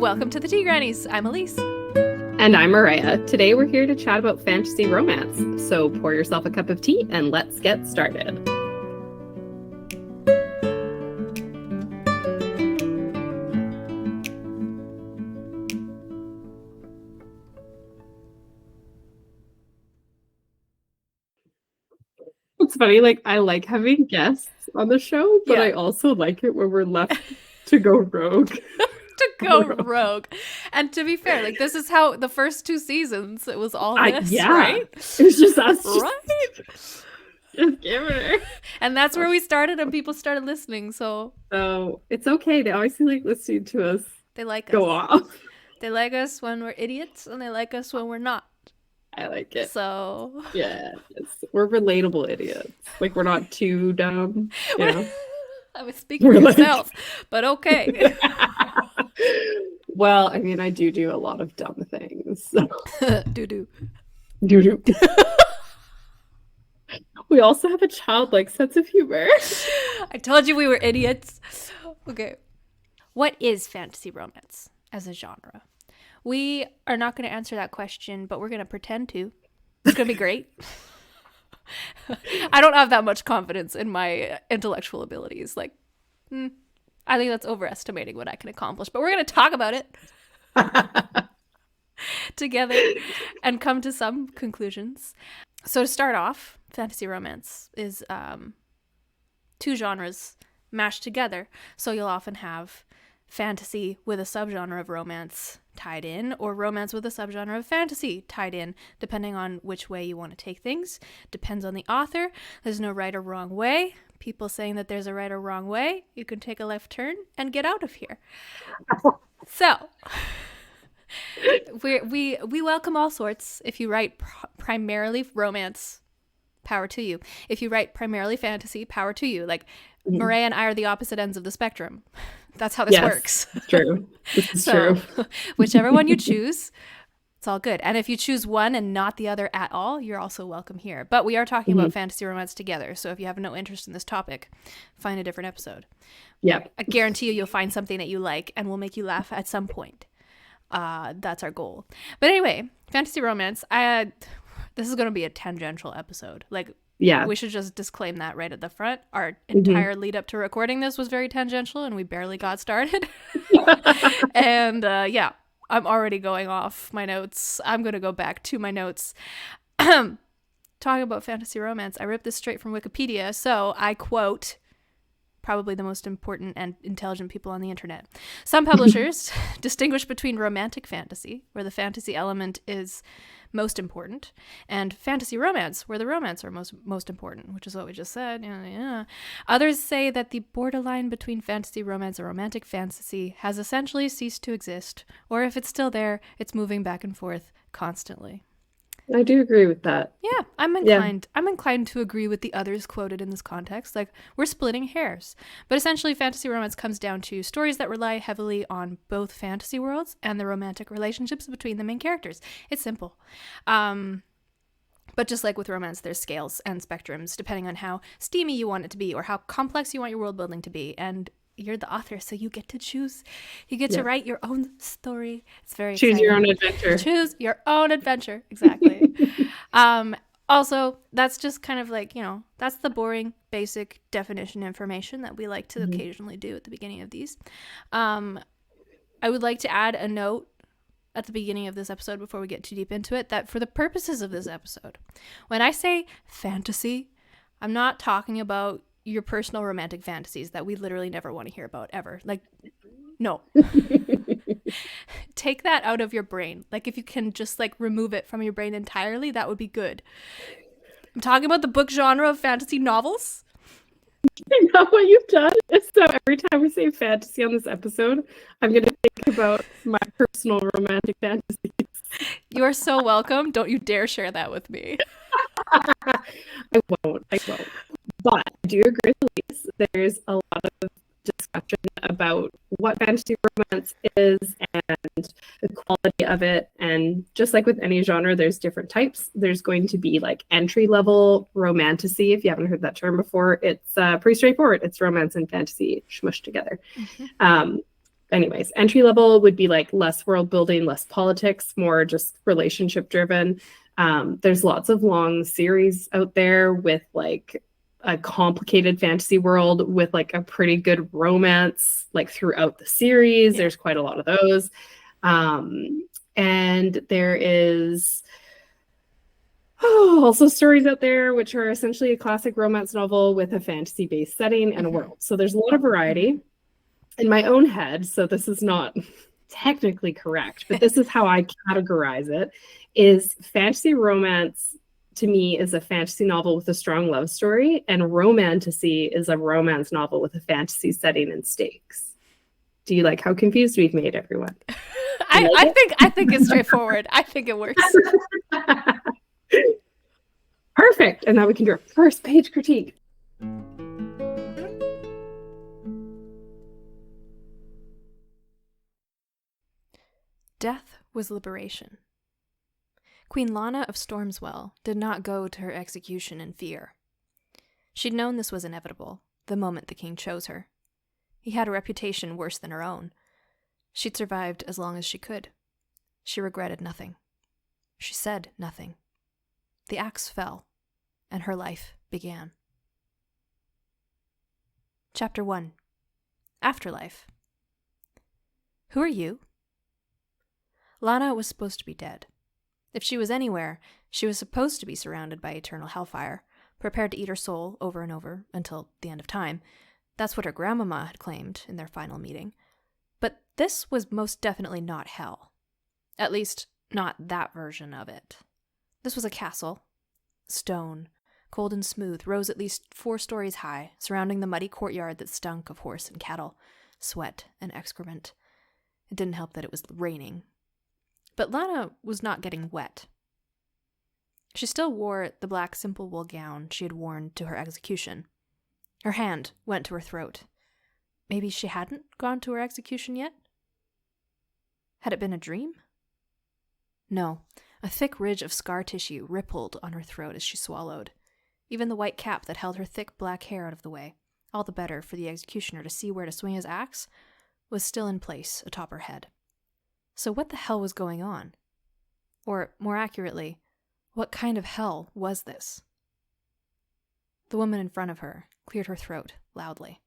Welcome to the Tea Grannies. I'm Elise. And I'm Mariah. Today we're here to chat about fantasy romance. So pour yourself a cup of tea and let's get started. It's funny, like I like having guests on the show, but I also like it when we're left to go rogue. Rogue. And to be fair, like this is how the first 2 seasons, it was all this, right? It was just us. Right? Just Kimmerer. And that's where we started and people started listening, so it's okay. They always like listening to us. They like us. Go off. They like us when we're idiots and they like us when we're not. I like it. So yeah, we're relatable idiots. Like we're not too dumb. You know? I was speaking for yourself, but okay. Well, I mean, I do a lot of dumb things. So. Do. We also have a childlike sense of humor. I told you we were idiots. Okay. What is fantasy romance as a genre? We are not going to answer that question, but we're going to pretend to. It's going to be great. I don't have that much confidence in my intellectual abilities. Like, I think that's overestimating what I can accomplish. But we're going to talk about it together and come to some conclusions. So to start off, fantasy romance is 2 genres mashed together. So you'll often have fantasy with a subgenre of romance tied in, or romance with a subgenre of fantasy tied in, depending on which way you want to take things. Depends on the author. There's no right or wrong way. People saying that there's a right or wrong way, you can take a left turn and get out of here. So we welcome all sorts. If you write primarily romance, power to you. If you write primarily fantasy, power to you. Like Mariah and I are the opposite ends of the spectrum. That's how this works. It's true. This is true. Whichever one you choose, it's all good. And if you choose one and not the other at all, you're also welcome here. But we are talking about fantasy romance together. So if you have no interest in this topic, find a different episode. Yeah. I guarantee you'll find something that you like and will make you laugh at some point. That's our goal. But anyway, fantasy romance. This is going to be a tangential episode. Like, yeah, we should just disclaim that right at the front. Our entire lead up to recording this was very tangential and we barely got started. And I'm already going off my notes. I'm going to go back to my notes. Talking about fantasy romance, I ripped this straight from Wikipedia. So I quote, probably the most important and intelligent people on the internet. Some publishers distinguish between romantic fantasy, where the fantasy element is most important, and fantasy romance, where the romance are most important, which is what we just said. Yeah. Others say that the borderline between fantasy romance and romantic fantasy has essentially ceased to exist, or if it's still there, it's moving back and forth constantly. I do agree with that. Yeah, I'm inclined to agree with the others quoted in this context. Like, we're splitting hairs. But essentially, fantasy romance comes down to stories that rely heavily on both fantasy worlds and the romantic relationships between the main characters. It's simple. But just like with romance, there's scales and spectrums, depending on how steamy you want it to be or how complex you want your world building to be. And you're the author, so you get to choose. You get to write your own story. It's very Choose exciting. your own adventure. Choose your own adventure. Exactly. Also, that's just kind of like, that's the boring, basic definition information that we like to occasionally do at the beginning of these. I would like to add a note at the beginning of this episode before we get too deep into it, that for the purposes of this episode, when I say fantasy, I'm not talking about your personal romantic fantasies that we literally never want to hear about ever. Like, no. Take that out of your brain. Like, if you can just remove it from your brain entirely, that would be good. I'm talking about the book genre of fantasy novels. I know what you've done. So every time we say fantasy on this episode, I'm going to think about my personal romantic fantasies. You are so welcome. Don't you dare share that with me. I won't. But I do agree with Elise. There's a lot of discussion about what fantasy romance is and the quality of it. And just like with any genre, there's different types. There's going to be entry-level romantasy. If you haven't heard that term before, it's pretty straightforward. It's romance and fantasy smushed together. anyways, entry level would be like less world building, less politics, more just relationship driven. There's lots of long series out there with like a complicated fantasy world with like a pretty good romance like throughout the series. There's quite a lot of those. And there is also stories out there which are essentially a classic romance novel with a fantasy-based setting and a world. So there's a lot of variety. In my own head, so this is not technically correct, but this is how I categorize it, is fantasy romance to me is a fantasy novel with a strong love story, and romantasy is a romance novel with a fantasy setting and stakes. Do you like how confused we've made everyone? I think it's straightforward. I think it works. Perfect. And now we can do our first page critique. Death was liberation. Queen Lana of Stormswell did not go to her execution in fear. She'd known this was inevitable the moment the king chose her. He had a reputation worse than her own. She'd survived as long as she could. She regretted nothing. She said nothing. The axe fell, and her life began. Chapter 1. Afterlife. Who are you? Lana was supposed to be dead. If she was anywhere, she was supposed to be surrounded by eternal hellfire, prepared to eat her soul over and over until the end of time. That's what her grandmama had claimed in their final meeting. But this was most definitely not hell. At least, not that version of it. This was a castle. Stone, cold and smooth, rose at least 4 stories high, surrounding the muddy courtyard that stunk of horse and cattle, sweat and excrement. It didn't help that it was raining. But Lana was not getting wet. She still wore the black simple wool gown she had worn to her execution. Her hand went to her throat. Maybe she hadn't gone to her execution yet? Had it been a dream? No, a thick ridge of scar tissue rippled on her throat as she swallowed. Even the white cap that held her thick black hair out of the way, all the better for the executioner to see where to swing his axe, was still in place atop her head. So what the hell was going on? Or, more accurately, what kind of hell was this? The woman in front of her cleared her throat loudly.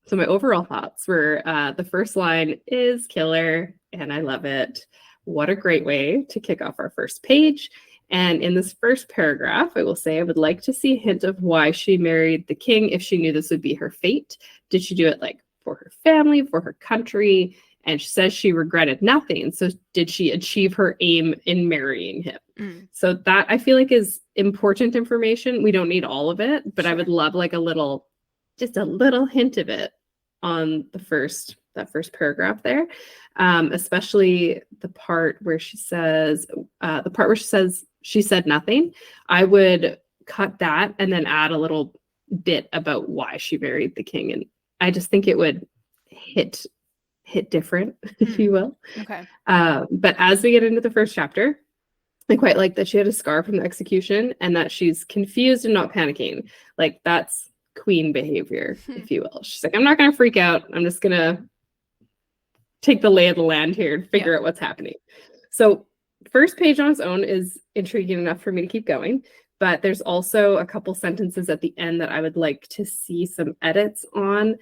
So my overall thoughts were, the first line is killer, and I love it. What a great way to kick off our first page. And in this first paragraph, I will say I would like to see a hint of why she married the king if she knew this would be her fate. Did she do it like for her family, for her country? And she says she regretted nothing. So did she achieve her aim in marrying him? So that I feel like is important information. We don't need all of it, but I would love like just a little hint of it on that first paragraph there. Especially the part where she says, she said nothing. I would cut that and then add a little bit about why she married the king. And I just think it would hit different, if you will. Okay. But as we get into the first chapter, I quite like that she had a scar from the execution and that she's confused and not panicking. Like that's queen behavior, if you will. She's like, I'm not going to freak out. I'm just going to take the lay of the land here and figure out what's happening. So first page on its own is intriguing enough for me to keep going. But there's also a couple sentences at the end that I would like to see some edits on.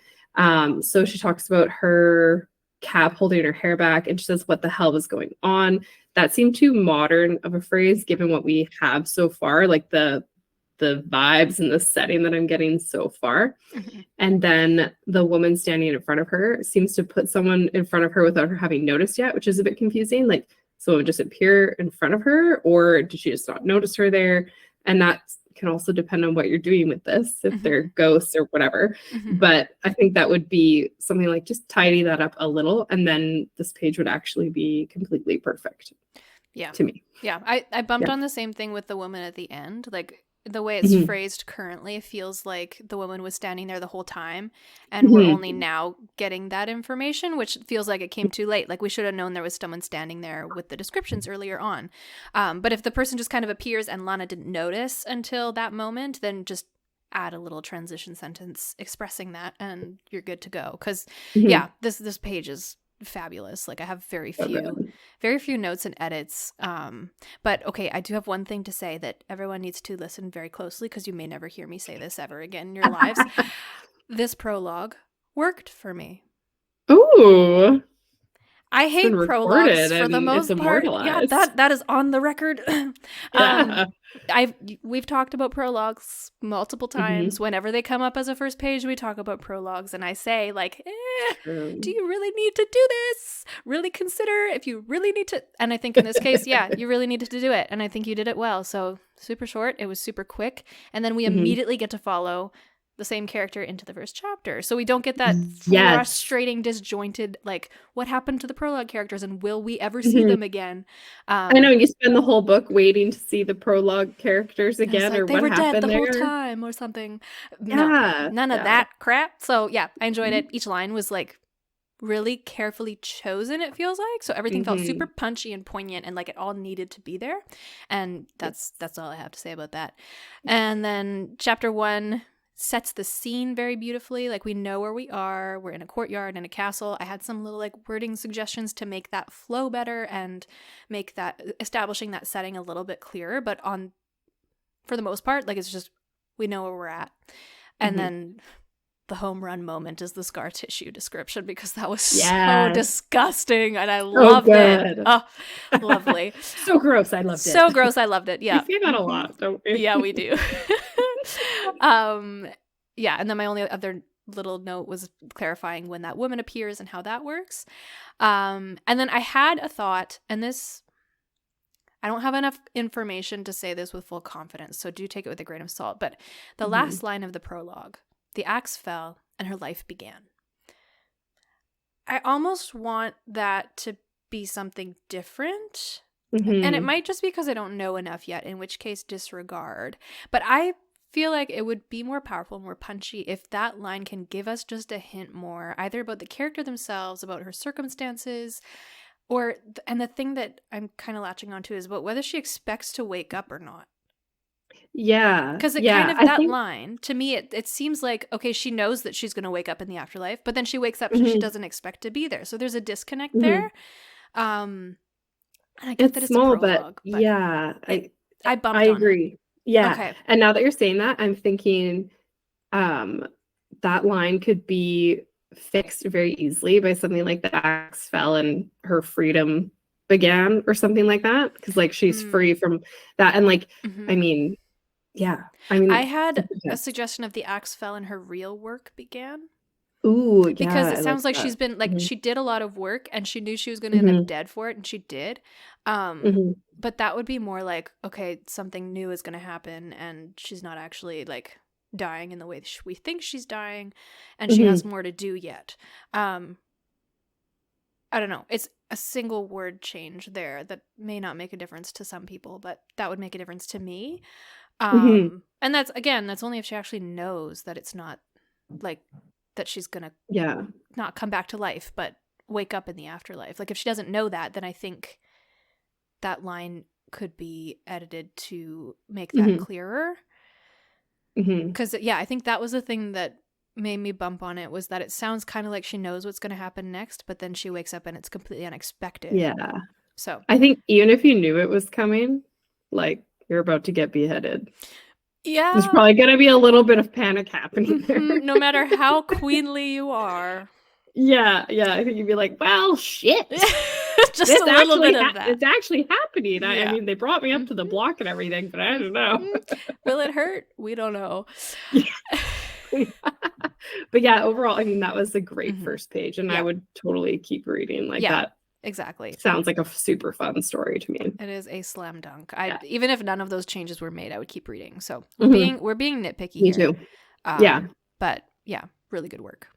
So she talks about her cap holding her hair back and she says, what the hell was going on? That seemed too modern of a phrase given what we have so far, like the vibes and the setting that I'm getting so far. And then the woman standing in front of her seems to put someone in front of her without her having noticed yet, which is a bit confusing. Like someone just appear in front of her, or did she just not notice her there? And that can also depend on what you're doing with this, if they're ghosts or whatever. But I think that would be something like just tidy that up a little, and then this page would actually be completely perfect. Yeah. To me. Yeah. I bumped on the same thing with the woman at the end. Like the way it's phrased currently feels like the woman was standing there the whole time and we're only now getting that information, which feels like it came too late. Like we should have known there was someone standing there with the descriptions earlier on. But if the person just kind of appears and Lana didn't notice until that moment, then just add a little transition sentence expressing that, and you're good to go. Because Mhm. yeah, this page is fabulous. Like I have very few notes and edits. But okay, I do have one thing to say that everyone needs to listen very closely, because you may never hear me say this ever again in your lives. This prologue worked for me. Ooh. I hate prologues for the and most it's part. Yeah, immortalized. that is on the record. Yeah. We've talked about prologues multiple times. Mm-hmm. Whenever they come up as a first page, we talk about prologues, and I say like, True. do you really need to do this? Really consider if you really need to. And I think in this case, yeah, you really needed to do it, and I think you did it well. So super short. It was super quick, and then we immediately get to follow the same character into the first chapter. So we don't get that frustrating, disjointed, like, what happened to the prologue characters and will we ever see them again? I know, you spend the whole book waiting to see the prologue characters again, like, or they what were happened dead the there. whole time or something. Yeah. No, none of that crap. So yeah, I enjoyed it. Each line was like really carefully chosen, it feels like. So everything felt super punchy and poignant, and like it all needed to be there. And that's all I have to say about that. And then chapter 1 sets the scene very beautifully. Like we know where we are. We're in a courtyard in a castle. I had some little like wording suggestions to make that flow better and make that establishing that setting a little bit clearer. But for the most part, like it's just we know where we're at. And then the home run moment is the scar tissue description, because that was so disgusting and I loved it. Oh, lovely. So gross. I loved it. So gross. I loved it. Yeah. We say that a lot, don't we? Yeah, we do. Yeah, and then my only other little note was clarifying when that woman appears and how that works. And then I had a thought, and this, I don't have enough information to say this with full confidence, so do take it with a grain of salt, but the last line of the prologue, the axe fell and her life began. I almost want that to be something different. And it might just be because I don't know enough yet, in which case disregard. But I feel like it would be more powerful and more punchy if that line can give us just a hint more, either about the character themselves, about her circumstances, and the thing that I'm kind of latching onto is about whether she expects to wake up or not. Yeah. Because that line, to me, it seems like, okay, she knows that she's going to wake up in the afterlife, but then she wakes up and she doesn't expect to be there. So there's a disconnect there. And I get that it's small, a prologue, but yeah, I bumped I on agree. it. Yeah. Okay. And now that you're saying that, I'm thinking that line could be fixed very easily by something like the axe fell and her freedom began, or something like that. Because like she's free from that. And like, I mean, yeah. I mean, I had a suggestion of the axe fell and her real work began. Ooh, yeah. Because it sounds like she's been like she did a lot of work and she knew she was going to end up dead for it, and she did. But that would be more like, okay, something new is going to happen and she's not actually like dying in the way we think she's dying, and she has more to do yet. I don't know. It's a single word change there that may not make a difference to some people, but that would make a difference to me. And that's only if she actually knows that it's not like that she's gonna not come back to life but wake up in the afterlife. Like if she doesn't know that, then I think that line could be edited to make that clearer. Because I think that was the thing that made me bump on it, was that it sounds kind of like she knows what's going to happen next, but then she wakes up and it's completely unexpected. Yeah. So I think even if you knew it was coming, like you're about to get beheaded, there's probably going to be a little bit of panic happening there. No matter how queenly you are. Yeah. I think you'd be like, well, shit. Just a little bit of that. It's actually happening. I mean, they brought me up to the block and everything, but I don't know. Will it hurt? We don't know. But yeah, overall, I mean, that was a great first page, and I would totally keep reading like that. Exactly. Sounds like a super fun story to me. It is a slam dunk. Even if none of those changes were made, I would keep reading. So we're being nitpicky me here. Me too. But yeah, really good work.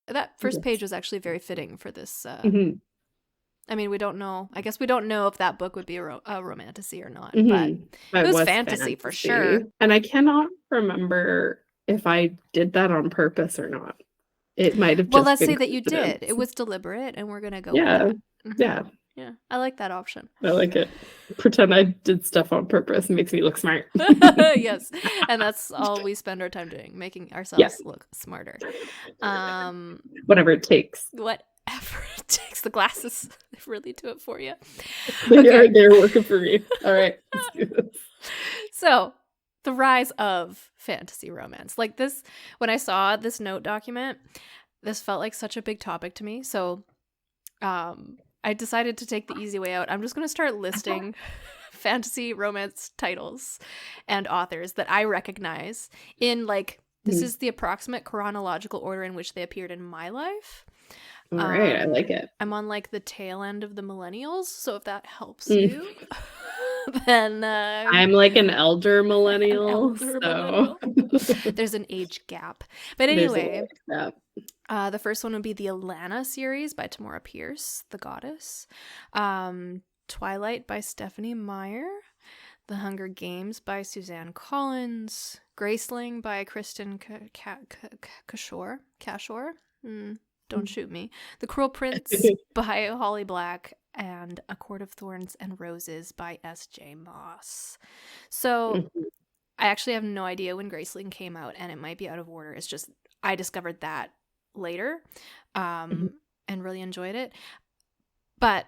That first page was actually very fitting for this. I mean, we don't know. I guess we don't know if that book would be a romantasy or not, but it was fantasy for sure. And I cannot remember if I did that on purpose or not. It might have just let's say that you did. It was deliberate, and we're going to go with that. Yeah. Yeah, I like that option. I like it. Pretend I did stuff on purpose and makes me look smart. Yes, and that's all we spend our time doing, making ourselves look smarter. Whatever it takes. Whatever it takes. The glasses, they really do it for you. They're working for me. All right, let's do this. So, the rise of fantasy romance. Like this, when I saw this note document, this felt like such a big topic to me. So, I decided to take the easy way out. I'm just going to start listing fantasy romance titles and authors that I recognize in this is the approximate chronological order in which they appeared in my life. All right, I like it. I'm on the tail end of the millennials, so if that helps you, then I'm an elder millennial. Millennial. There's an age gap. But anyway, the first one would be the Alana series by Tamora Pierce, the goddess. Twilight by Stephanie Meyer. The Hunger Games by Suzanne Collins. Graceling by Kristin Cashore. Don't shoot me. The Cruel Prince by Holly Black. And A Court of Thorns and Roses by S.J. Moss. So I actually have no idea when Graceling came out, and it might be out of order. It's just I discovered that later and really enjoyed it. But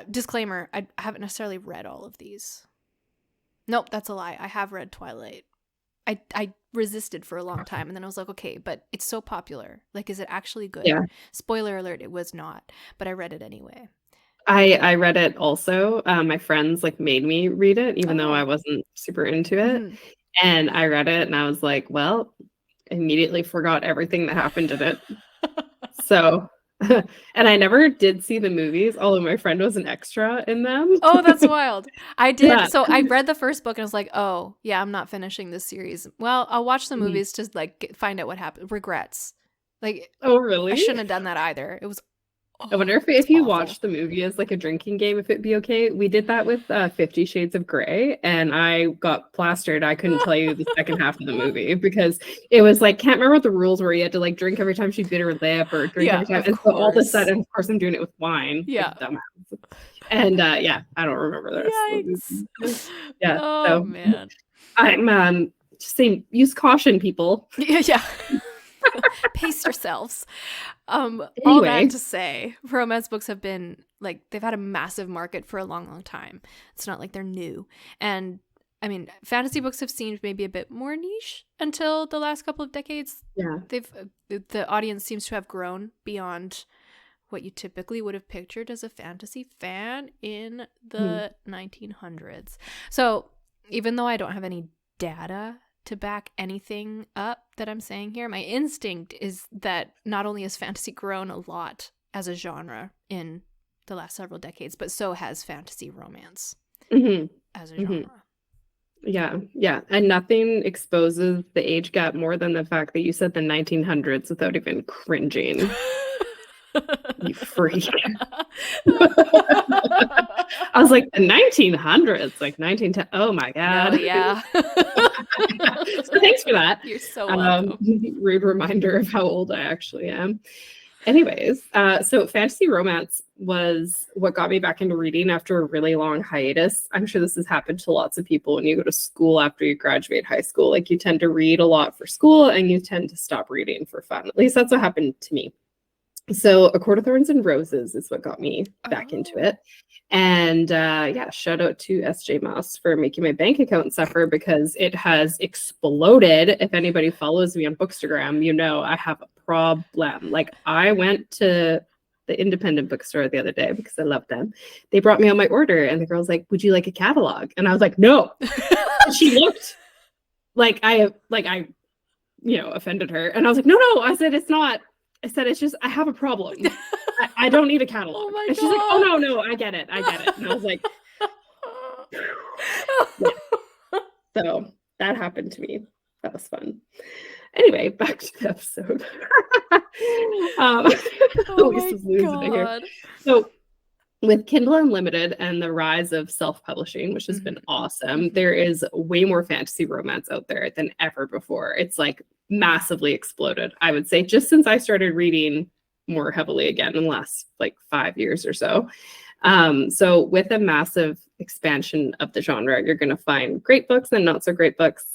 disclaimer, I haven't necessarily read all of these. Nope, that's a lie. I have read Twilight. I resisted for a long time, and then I was like, okay, but it's so popular. Is it actually good? Yeah. Spoiler alert, it was not, but I read it anyway. I read it also. My friends made me read it, even though I wasn't super into it. And I read it, and I was like, well, I immediately forgot everything that happened in it. So... and I never did see the movies, although my friend was an extra in them. Oh, that's wild. I did. Yeah. So I read the first book and I was like, oh, yeah, I'm not finishing this series. Well, I'll watch the movies to find out what happened. Regrets. Oh, really? I shouldn't have done that either. It was I wonder if you watched the movie as a drinking game, if it'd be okay. We did that with 50 Shades of Grey, and I got plastered. I couldn't tell you the second half of the movie because it was can't remember what the rules were. You had to drink every time she bit her lip or drink every time. And so all of a sudden, of course, I'm doing it with wine. Yeah. And I don't remember the rest of the movie. Yeah. Oh, so, man. I'm just saying, use caution, people. Yeah. Pace yourselves. Anyway. All that to say, romance books have been they've had a massive market for a long time. It's not like they're new. And I mean, fantasy books have seemed maybe a bit more niche until the last couple of decades. Yeah. The audience seems to have grown beyond what you typically would have pictured as a fantasy fan in the 1900s. So even though I don't have any data to back anything up that I'm saying here, my instinct is that not only has fantasy grown a lot as a genre in the last several decades, but so has fantasy romance as a genre. Yeah. And nothing exposes the age gap more than the fact that you said the 1900s without even cringing. You freak. I was like, the 1900s, 1910. Oh my God. No, yeah. So thanks for that. You're so welcome. Rude reminder of how old I actually am. Anyways, so fantasy romance was what got me back into reading after a really long hiatus. I'm sure this has happened to lots of people when you go to school after you graduate high school. You tend to read a lot for school and you tend to stop reading for fun. At least that's what happened to me. So A Court of Thorns and Roses is what got me back into it. And shout out to S.J. Moss for making my bank account suffer because it has exploded. If anybody follows me on Bookstagram, you know I have a problem. I went to the independent bookstore the other day because I love them. They brought me on my order and the girl's like, would you like a catalog? And I was like, no. She looked I offended her. And I was like, no. I said, it's not. I said, it's just, I have a problem. I don't need a catalog. Oh my and she's God. like, oh, no, I get it. And I was like, yeah. So that happened to me. That was fun. Anyway, back to the episode. Elise is losing it here. So with Kindle Unlimited and the rise of self-publishing, which has been awesome, there is way more fantasy romance out there than ever before. It's massively exploded, I would say, just since I started reading more heavily again in the last like 5 years or so. So with a massive expansion of the genre, you're going to find great books and not so great books,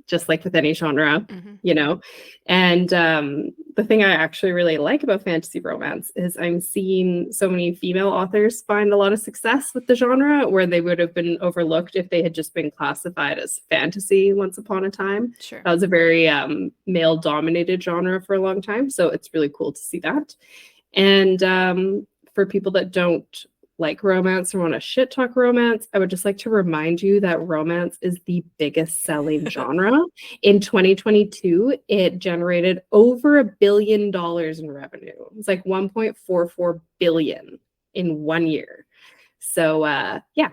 just like with any genre, you know. And the thing I actually really like about fantasy romance is I'm seeing so many female authors find a lot of success with the genre where they would have been overlooked if they had just been classified as fantasy once upon a time. Sure. That was a very male-dominated genre for a long time, so it's really cool to see that. And for people that don't like romance or want to shit talk romance, I would just like to remind you that romance is the biggest selling genre. In 2022, it generated over $1 billion in revenue. It's like 1.44 billion in 1 year. So yeah,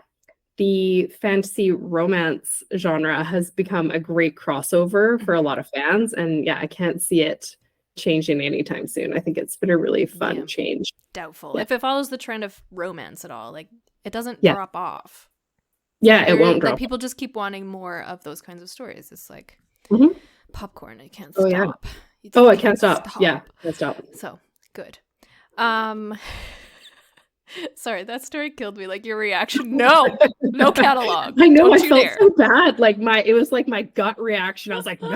the fantasy romance genre has become a great crossover for a lot of fans. And yeah, I can't see it changing anytime soon. I think it's been a really fun change. Doubtful. If it follows the trend of romance at all, like it doesn't drop off. Yeah, it won't drop. Like people just keep wanting more of those kinds of stories. It's like popcorn. I can't stop. I can't stop. Yeah, can't stop. So good. Sorry, that story killed me. Like your reaction. No catalog. I know. I felt so bad. Like it was like my gut reaction. I was like, no,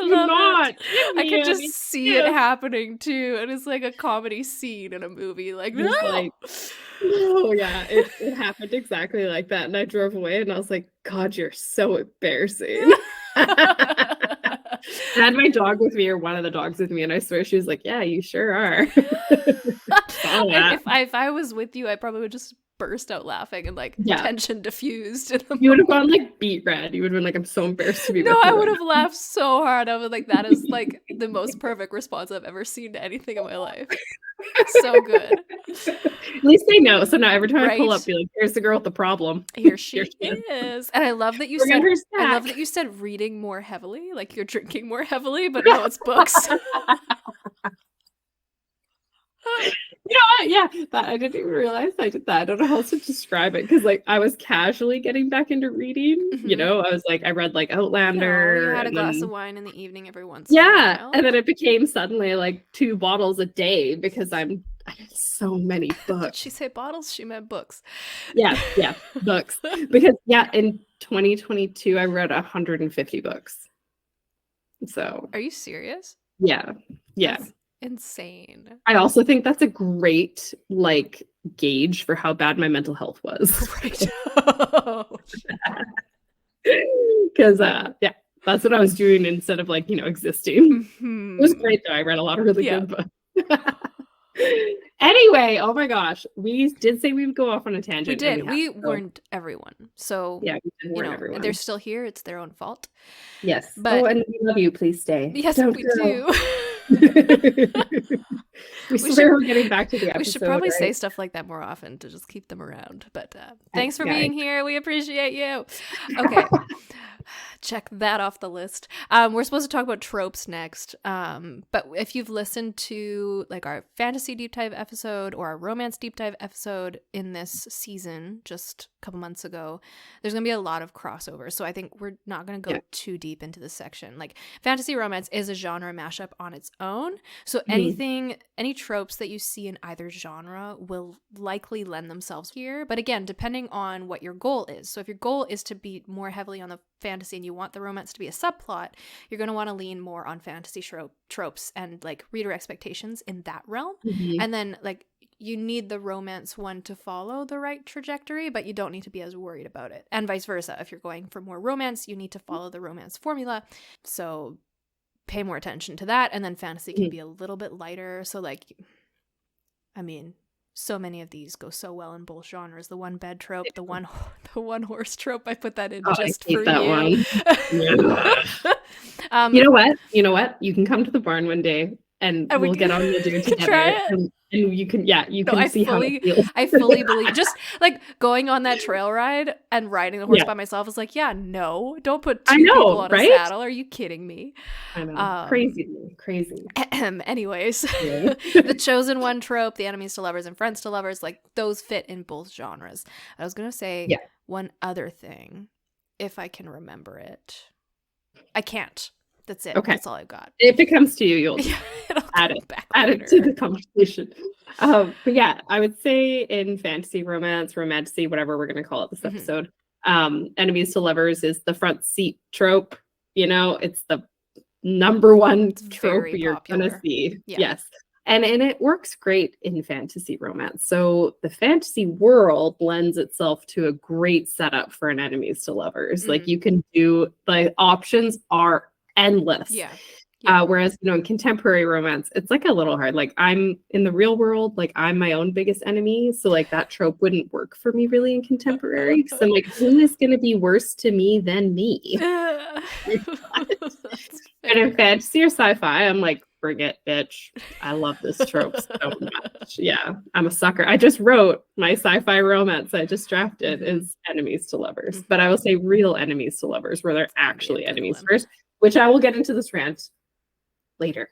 not. I could just see it happening too. And it's like a comedy scene in a movie. Like, no. Like, no, yeah, it happened exactly like that. And I drove away and I was like, God, you're so embarrassing. I had my dog with me, or one of the dogs with me, and I swear she was like, yeah, you sure are. If I was with you, I probably would just burst out laughing and like tension diffused. You would have gone like beet red. You would have been like, I'm so embarrassed to be with you. No, I would have laughed so hard. I was like, that is like the most perfect response I've ever seen to anything in my life. So good. At least they know. So now every time I pull up, be like, here's the girl with the problem. Here she is. And I love that you said reading more heavily, like you're drinking more heavily, but no, it's books. You know what? Yeah, I didn't even realize I did that. I don't know how else to describe it, because like I was casually getting back into reading. You know, I was like, I read like Outlander. You had a glass of wine in the evening every once in a while. And then it became suddenly like 2 bottles a day because I have so many books. Did she say bottles? She meant books. Yeah, books. Because in 2022 I read 150 books. So are you serious? Yeah. That's insane. I also think that's a great like gauge for how bad my mental health was. Right. Because that's what I was doing instead of like, existing. It was great though. I read a lot of really good books. Anyway, oh my gosh, we did say we would go off on a tangent. We did. We warned everyone. So yeah, we did warn everyone. They're still here. It's their own fault. Yes. But and we love you. Please stay. Yes, we do. we swear we're getting back to the episode. We should probably say stuff like that more often to just keep them around. But thanks for being here. We appreciate you. Okay. Check that off the list. We're supposed to talk about tropes next. But if you've listened to like our fantasy deep dive episode or our romance deep dive episode in this season, just a couple months ago, there's going to be a lot of crossover. So I think we're not going to go too deep into this section. Like fantasy romance is a genre mashup on its own. So any tropes that you see in either genre will likely lend themselves here. But again, depending on what your goal is. So if your goal is to be more heavily on the fantasy and you want the romance to be a subplot, you're going to want to lean more on fantasy tropes and like reader expectations in that realm. And then like you need the romance one to follow the right trajectory, but you don't need to be as worried about it. And vice versa. If you're going for more romance, you need to follow the romance formula. So pay more attention to that. And then fantasy can be a little bit lighter. So like, I mean, so many of these go so well in both genres. The one bed trope, the one horse trope. I put that in just for you. One. You know what? You can come to the barn one day and we'll get on the dude together. Try it. And you can see how it feels. I fully believe, just like going on that trail ride and riding the horse by myself is like, don't put 2 people on a saddle. Are you kidding me? I know. Crazy. Anyways, the chosen one trope, the enemies to lovers and friends to lovers, like those fit in both genres. I was going to say one other thing, if I can remember it. I can't. That's it. Okay. That's all I've got. If it comes to you, you'll... It'll add it to the conversation. But yeah, I would say in fantasy romance, romantasy, whatever we're going to call it this episode, enemies to lovers is the front seat trope. You know, it's the number one trope you're going to see. Yeah. Yes. And it works great in fantasy romance. So the fantasy world lends itself to a great setup for an enemies to lovers. Like you can do, the options are endless. Yeah. Whereas, you know, in contemporary romance, it's like a little hard. Like I'm in the real world, like I'm my own biggest enemy. So like that trope wouldn't work for me really in contemporary. Because I'm like, who is going to be worse to me than me? And in fantasy or sci-fi, I'm like, bring it, bitch. I love this trope so much. Yeah, I'm a sucker. I just wrote my sci-fi romance I just drafted is enemies to lovers. But I will say real enemies to lovers where they're actually enemies first, which I will get into this rant later.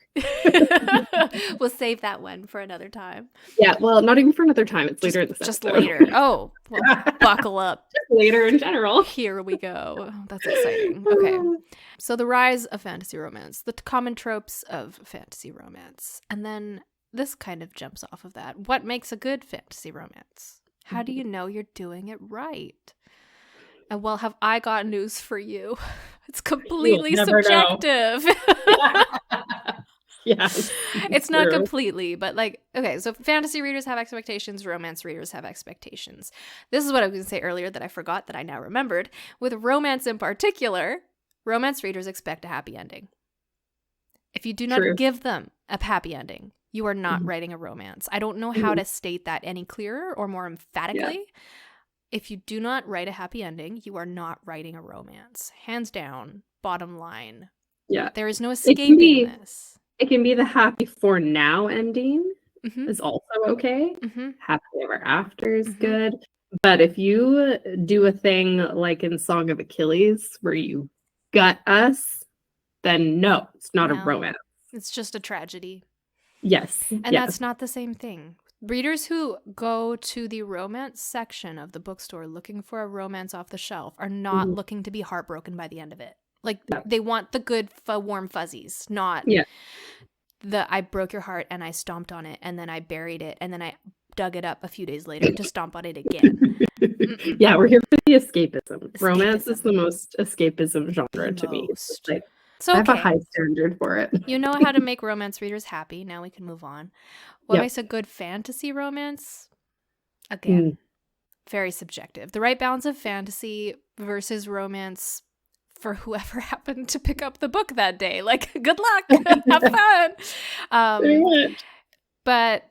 We'll save that one for another time. Yeah, well, not even for another time. It's later in this just episode. Later. Oh, well, buckle up. Just later in general. Here we go. That's exciting. Okay. So the rise of fantasy romance, the common tropes of fantasy romance. And then this kind of jumps off of that. What makes a good fantasy romance? How do you know you're doing it right? And well, have I got news for you? It's completely subjective. Yes. It's not completely, but like, okay, so fantasy readers have expectations, romance readers have expectations. This is what I was going to say earlier that I forgot that I now remembered. With romance in particular, romance readers expect a happy ending. If you do not give them a happy ending, you are not writing a romance. I don't know how to state that any clearer or more emphatically. Yeah. If you do not write a happy ending, you are not writing a romance. Hands down, bottom line. Yeah. There is no escaping this. It can be the happy for now ending is also okay. Happy ever after is good. But if you do a thing like in Song of Achilles where you gut us, then no, it's not a romance. It's just a tragedy. Yes. And that's not the same thing. Readers who go to the romance section of the bookstore looking for a romance off the shelf are not looking to be heartbroken by the end of it. Like, they want the good, warm fuzzies, not the I broke your heart and I stomped on it and then I buried it and then I dug it up a few days later to stomp on it again. Yeah, we're here for the escapism. Romance is the most escapism genre to me. Like, so, I have a high standard for it. You know how to make romance readers happy. Now we can move on. What makes a good fantasy romance? Again, very subjective. The right balance of fantasy versus romance for whoever happened to pick up the book that day. Like, good luck. Have fun. But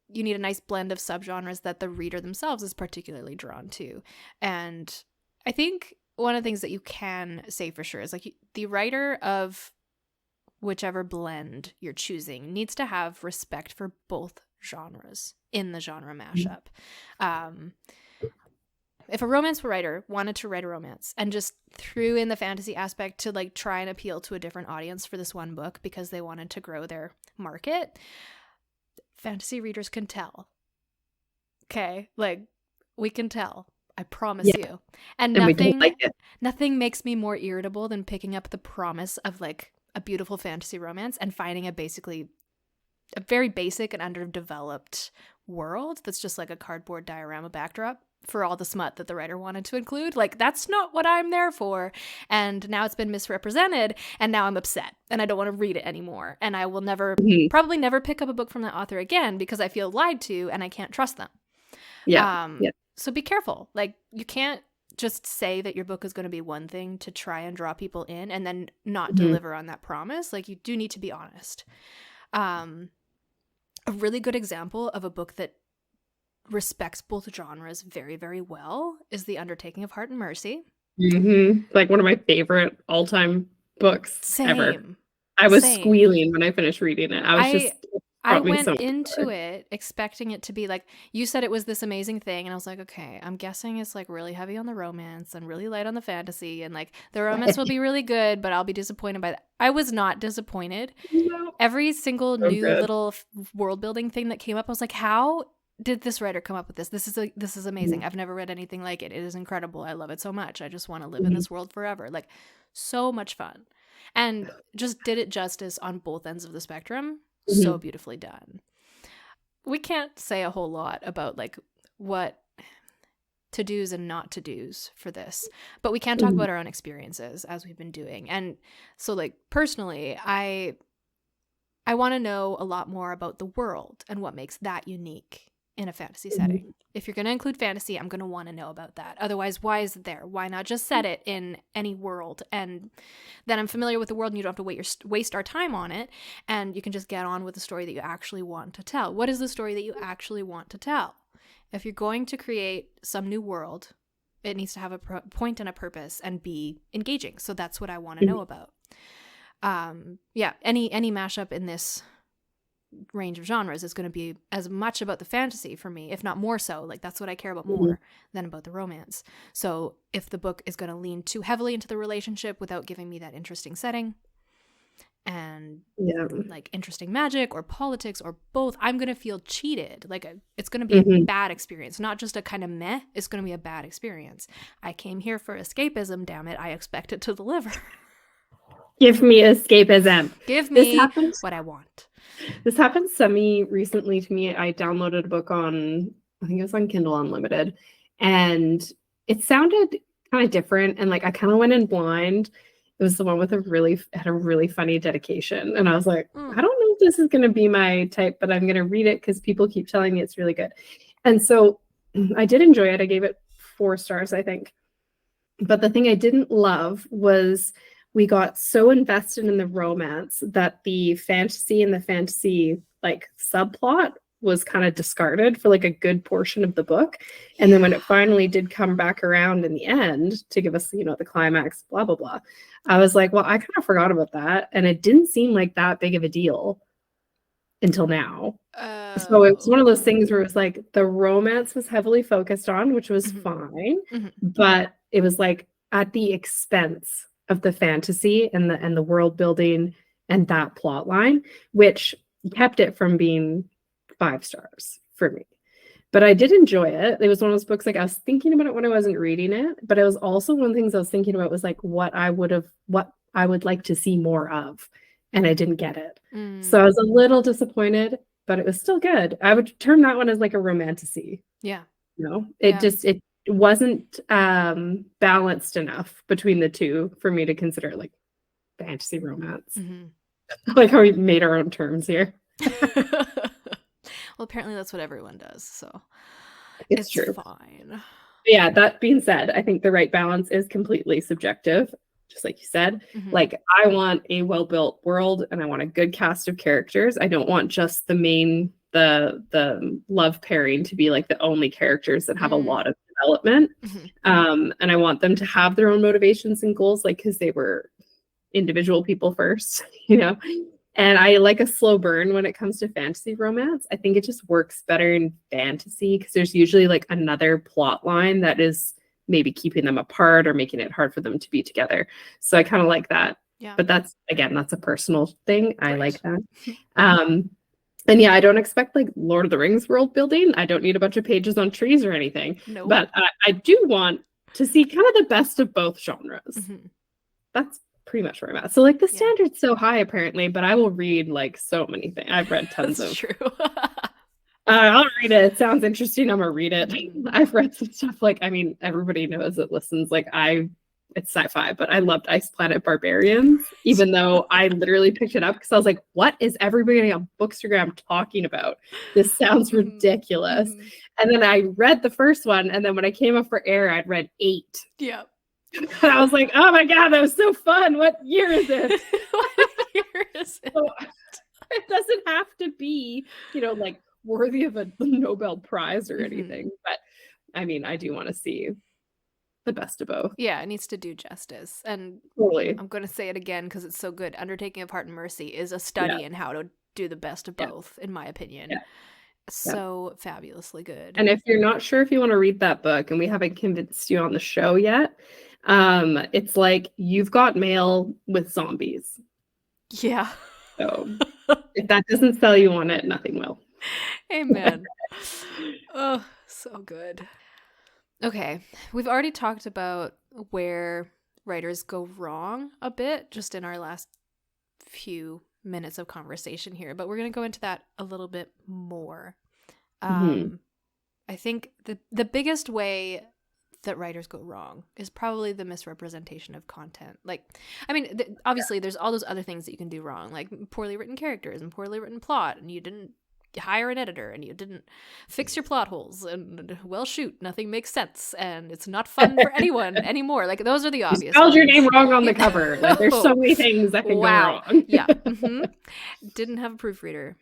you need a nice blend of subgenres that the reader themselves is particularly drawn to. And I think one of the things that you can say for sure is like the writer of whichever blend you're choosing needs to have respect for both genres in the genre mashup. If a romance writer wanted to write a romance and just threw in the fantasy aspect to like try and appeal to a different audience for this one book because they wanted to grow their market, fantasy readers can tell. Okay? Like, we can tell. I promise you. And nothing makes me more irritable than picking up the promise of like a beautiful fantasy romance and finding a very basic and underdeveloped world that's just like a cardboard diorama backdrop for all the smut that the writer wanted to include. Like, that's not what I'm there for. And now it's been misrepresented and now I'm upset and I don't want to read it anymore. And I will probably never pick up a book from that author again because I feel lied to and I can't trust them. So be careful. Like, you can't just say that your book is going to be one thing to try and draw people in and then not deliver on that promise. Like, you do need to be honest. A really good example of a book that respects both genres very, very well is The Undertaking of Hart and Mercy. Like one of my favorite all-time books ever. I was squealing when I finished reading it. I went into it expecting it to be like, you said it was this amazing thing, and I was like, okay, I'm guessing it's like really heavy on the romance and really light on the fantasy, and like the romance will be really good, but I'll be disappointed by that. I was not disappointed. No. Every single little world building thing that came up, I was like, how did this writer come up with this? This is amazing. I've never read anything like it. It is incredible. I love it so much. I just want to live in this world forever. Like, so much fun. And just did it justice on both ends of the spectrum. so beautifully done. We can't say a whole lot about like what to-dos and not to-dos for this, but we can talk about our own experiences as we've been doing. And so like personally, I want to know a lot more about the world and what makes that unique in a fantasy setting. If you're going to include fantasy, I'm going to want to know about that. Otherwise, why is it there? Why not just set it in any world? And then I'm familiar with the world and you don't have to waste our time on it. And you can just get on with the story that you actually want to tell. What is the story that you actually want to tell? If you're going to create some new world, it needs to have a point and a purpose and be engaging. So that's what I want to know about. Any mashup in this range of genres is going to be as much about the fantasy for me, if not more so. Like that's what I care about more than about the romance. So if the book is going to lean too heavily into the relationship without giving me that interesting setting and like interesting magic or politics or both, I'm going to feel cheated. Like it's going to be a bad experience, not just a kind of meh. It's going to be a bad experience. I came here for escapism, damn it. I expect it to deliver. Give me escapism. Give me what I want. This happened semi-recently to me. I downloaded a book on, I think it was on Kindle Unlimited, and it sounded kind of different. And like I kind of went in blind. It was the one with had a really funny dedication. And I was like, I don't know if this is going to be my type, but I'm going to read it because people keep telling me it's really good. And so I did enjoy it. I gave it 4 stars, I think. But the thing I didn't love was we got so invested in the romance that the fantasy and the fantasy like subplot was kind of discarded for like a good portion of the book. And then when it finally did come back around in the end to give us, the climax, blah, blah, blah, I was like, well, I kind of forgot about that. And it didn't seem like that big of a deal until now. So it was one of those things where it was like the romance was heavily focused on, which was fine, but it was like at the expense of the fantasy and the world building and that plot line, which kept it from being 5 stars for me. But I did enjoy it. It was one of those books, like I was thinking about it when I wasn't reading it, but it was also one of the things I was thinking about was like what I would like to see more of, and I didn't get it. So I was a little disappointed, but it was still good. I would term that one as like a romantasy. Yeah. It wasn't balanced enough between the two for me to consider like fantasy romance. Like how we made our own terms here. Well, apparently that's what everyone does, so it's true. Fine. Yeah, that being said, I think the right balance is completely subjective, just like you said. Like I want a well-built world and I want a good cast of characters. I don't want just the love pairing to be like the only characters that have a lot of development. And I want them to have their own motivations and goals, like because they were individual people first, And I like a slow burn when it comes to fantasy romance. I think it just works better in fantasy because there's usually like another plot line that is maybe keeping them apart or making it hard for them to be together. So I kind of like that. Yeah. But that's a personal thing. I like that. And yeah, I don't expect like Lord of the Rings world building. I don't need a bunch of pages on trees or anything. Nope. But I do want to see kind of the best of both genres. That's pretty much where I'm at. So like the standard's so high apparently, but I will read like so many things. I've read tons That's of. True. I'll read it. It sounds interesting. I'm gonna read it. I've read some stuff like everybody knows that listens. Like it's sci-fi, but I loved Ice Planet Barbarians, even though I literally picked it up because I was like, what is everybody on Bookstagram talking about? This sounds ridiculous. And then I read the first one, and then when I came up for air, I'd read 8. Yeah. And I was like, oh my God, that was so fun. What year is it? What year is it? So, it doesn't have to be, like worthy of a Nobel Prize or anything. But I mean, I do want to see the best of both. Yeah, it needs to do justice. And totally. I'm going to say it again because it's so good. Undertaking of Heart and Mercy is a study in how to do the best of both, in my opinion. So fabulously good. And if you're not sure if you want to read that book and we haven't convinced you on the show yet, it's like You've Got Mail with zombies. Yeah. So if that doesn't sell you on it, nothing will. Amen. Oh, so good. Okay, we've already talked about where writers go wrong a bit just in our last few minutes of conversation here, but we're going to go into that a little bit more. Mhm. I think the biggest way that writers go wrong is probably the misrepresentation of content. Like, I mean, obviously there's all those other things that you can do wrong, like poorly written characters and poorly written plot, and you didn't hire an editor, and you didn't fix your plot holes, and well, shoot, nothing makes sense, and it's not fun for anyone anymore. Like, those are the obvious. You spelled your name wrong on the cover. Like, there's so many things that can go wrong. Yeah. Didn't have a proofreader.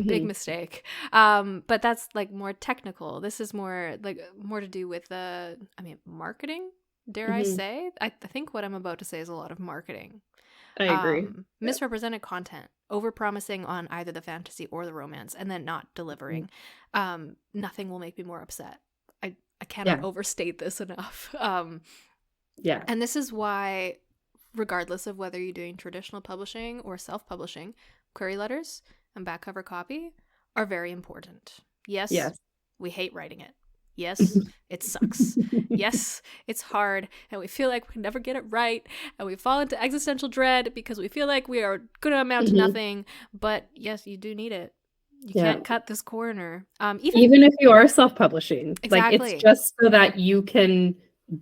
Big mistake. But that's like more technical. This is more to do with marketing, dare I say. I think what I'm about to say is a lot of marketing. I agree. Misrepresented content, overpromising on either the fantasy or the romance, and then not delivering. Nothing will make me more upset. I cannot overstate this enough. And this is why, regardless of whether you're doing traditional publishing or self-publishing, query letters and back cover copy are very important. Yes, we hate writing it. Yes, it sucks. Yes, it's hard, and we feel like we can never get it right, and we fall into existential dread because we feel like we are going to amount to nothing. But yes, you do need it. You can't cut this corner. Even if you are self-publishing, exactly. Like, it's just so that you can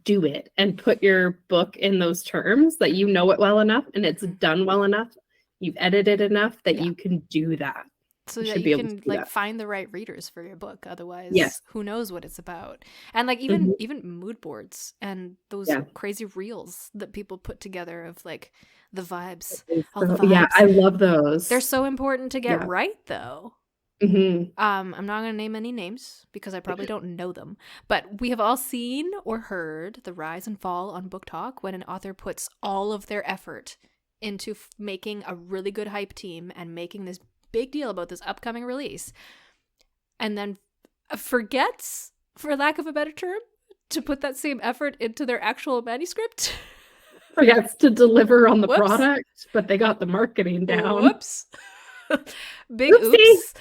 do it and put your book in those terms that you know it well enough and it's done well enough. You've edited enough that you can do that. So that you can like find the right readers for your book. Otherwise, who knows what it's about? And like even mood boards and those crazy reels that people put together of like the vibes. All the vibes. Yeah, I love those. They're so important to get right, though. I'm not going to name any names because I probably don't know them, but we have all seen or heard the rise and fall on Book Talk when an author puts all of their effort into making a really good hype team and making this big deal about this upcoming release, and then forgets, for lack of a better term, to put that same effort into their actual manuscript. Forgets to deliver on the product, but they got the marketing down. Whoops. Big oops.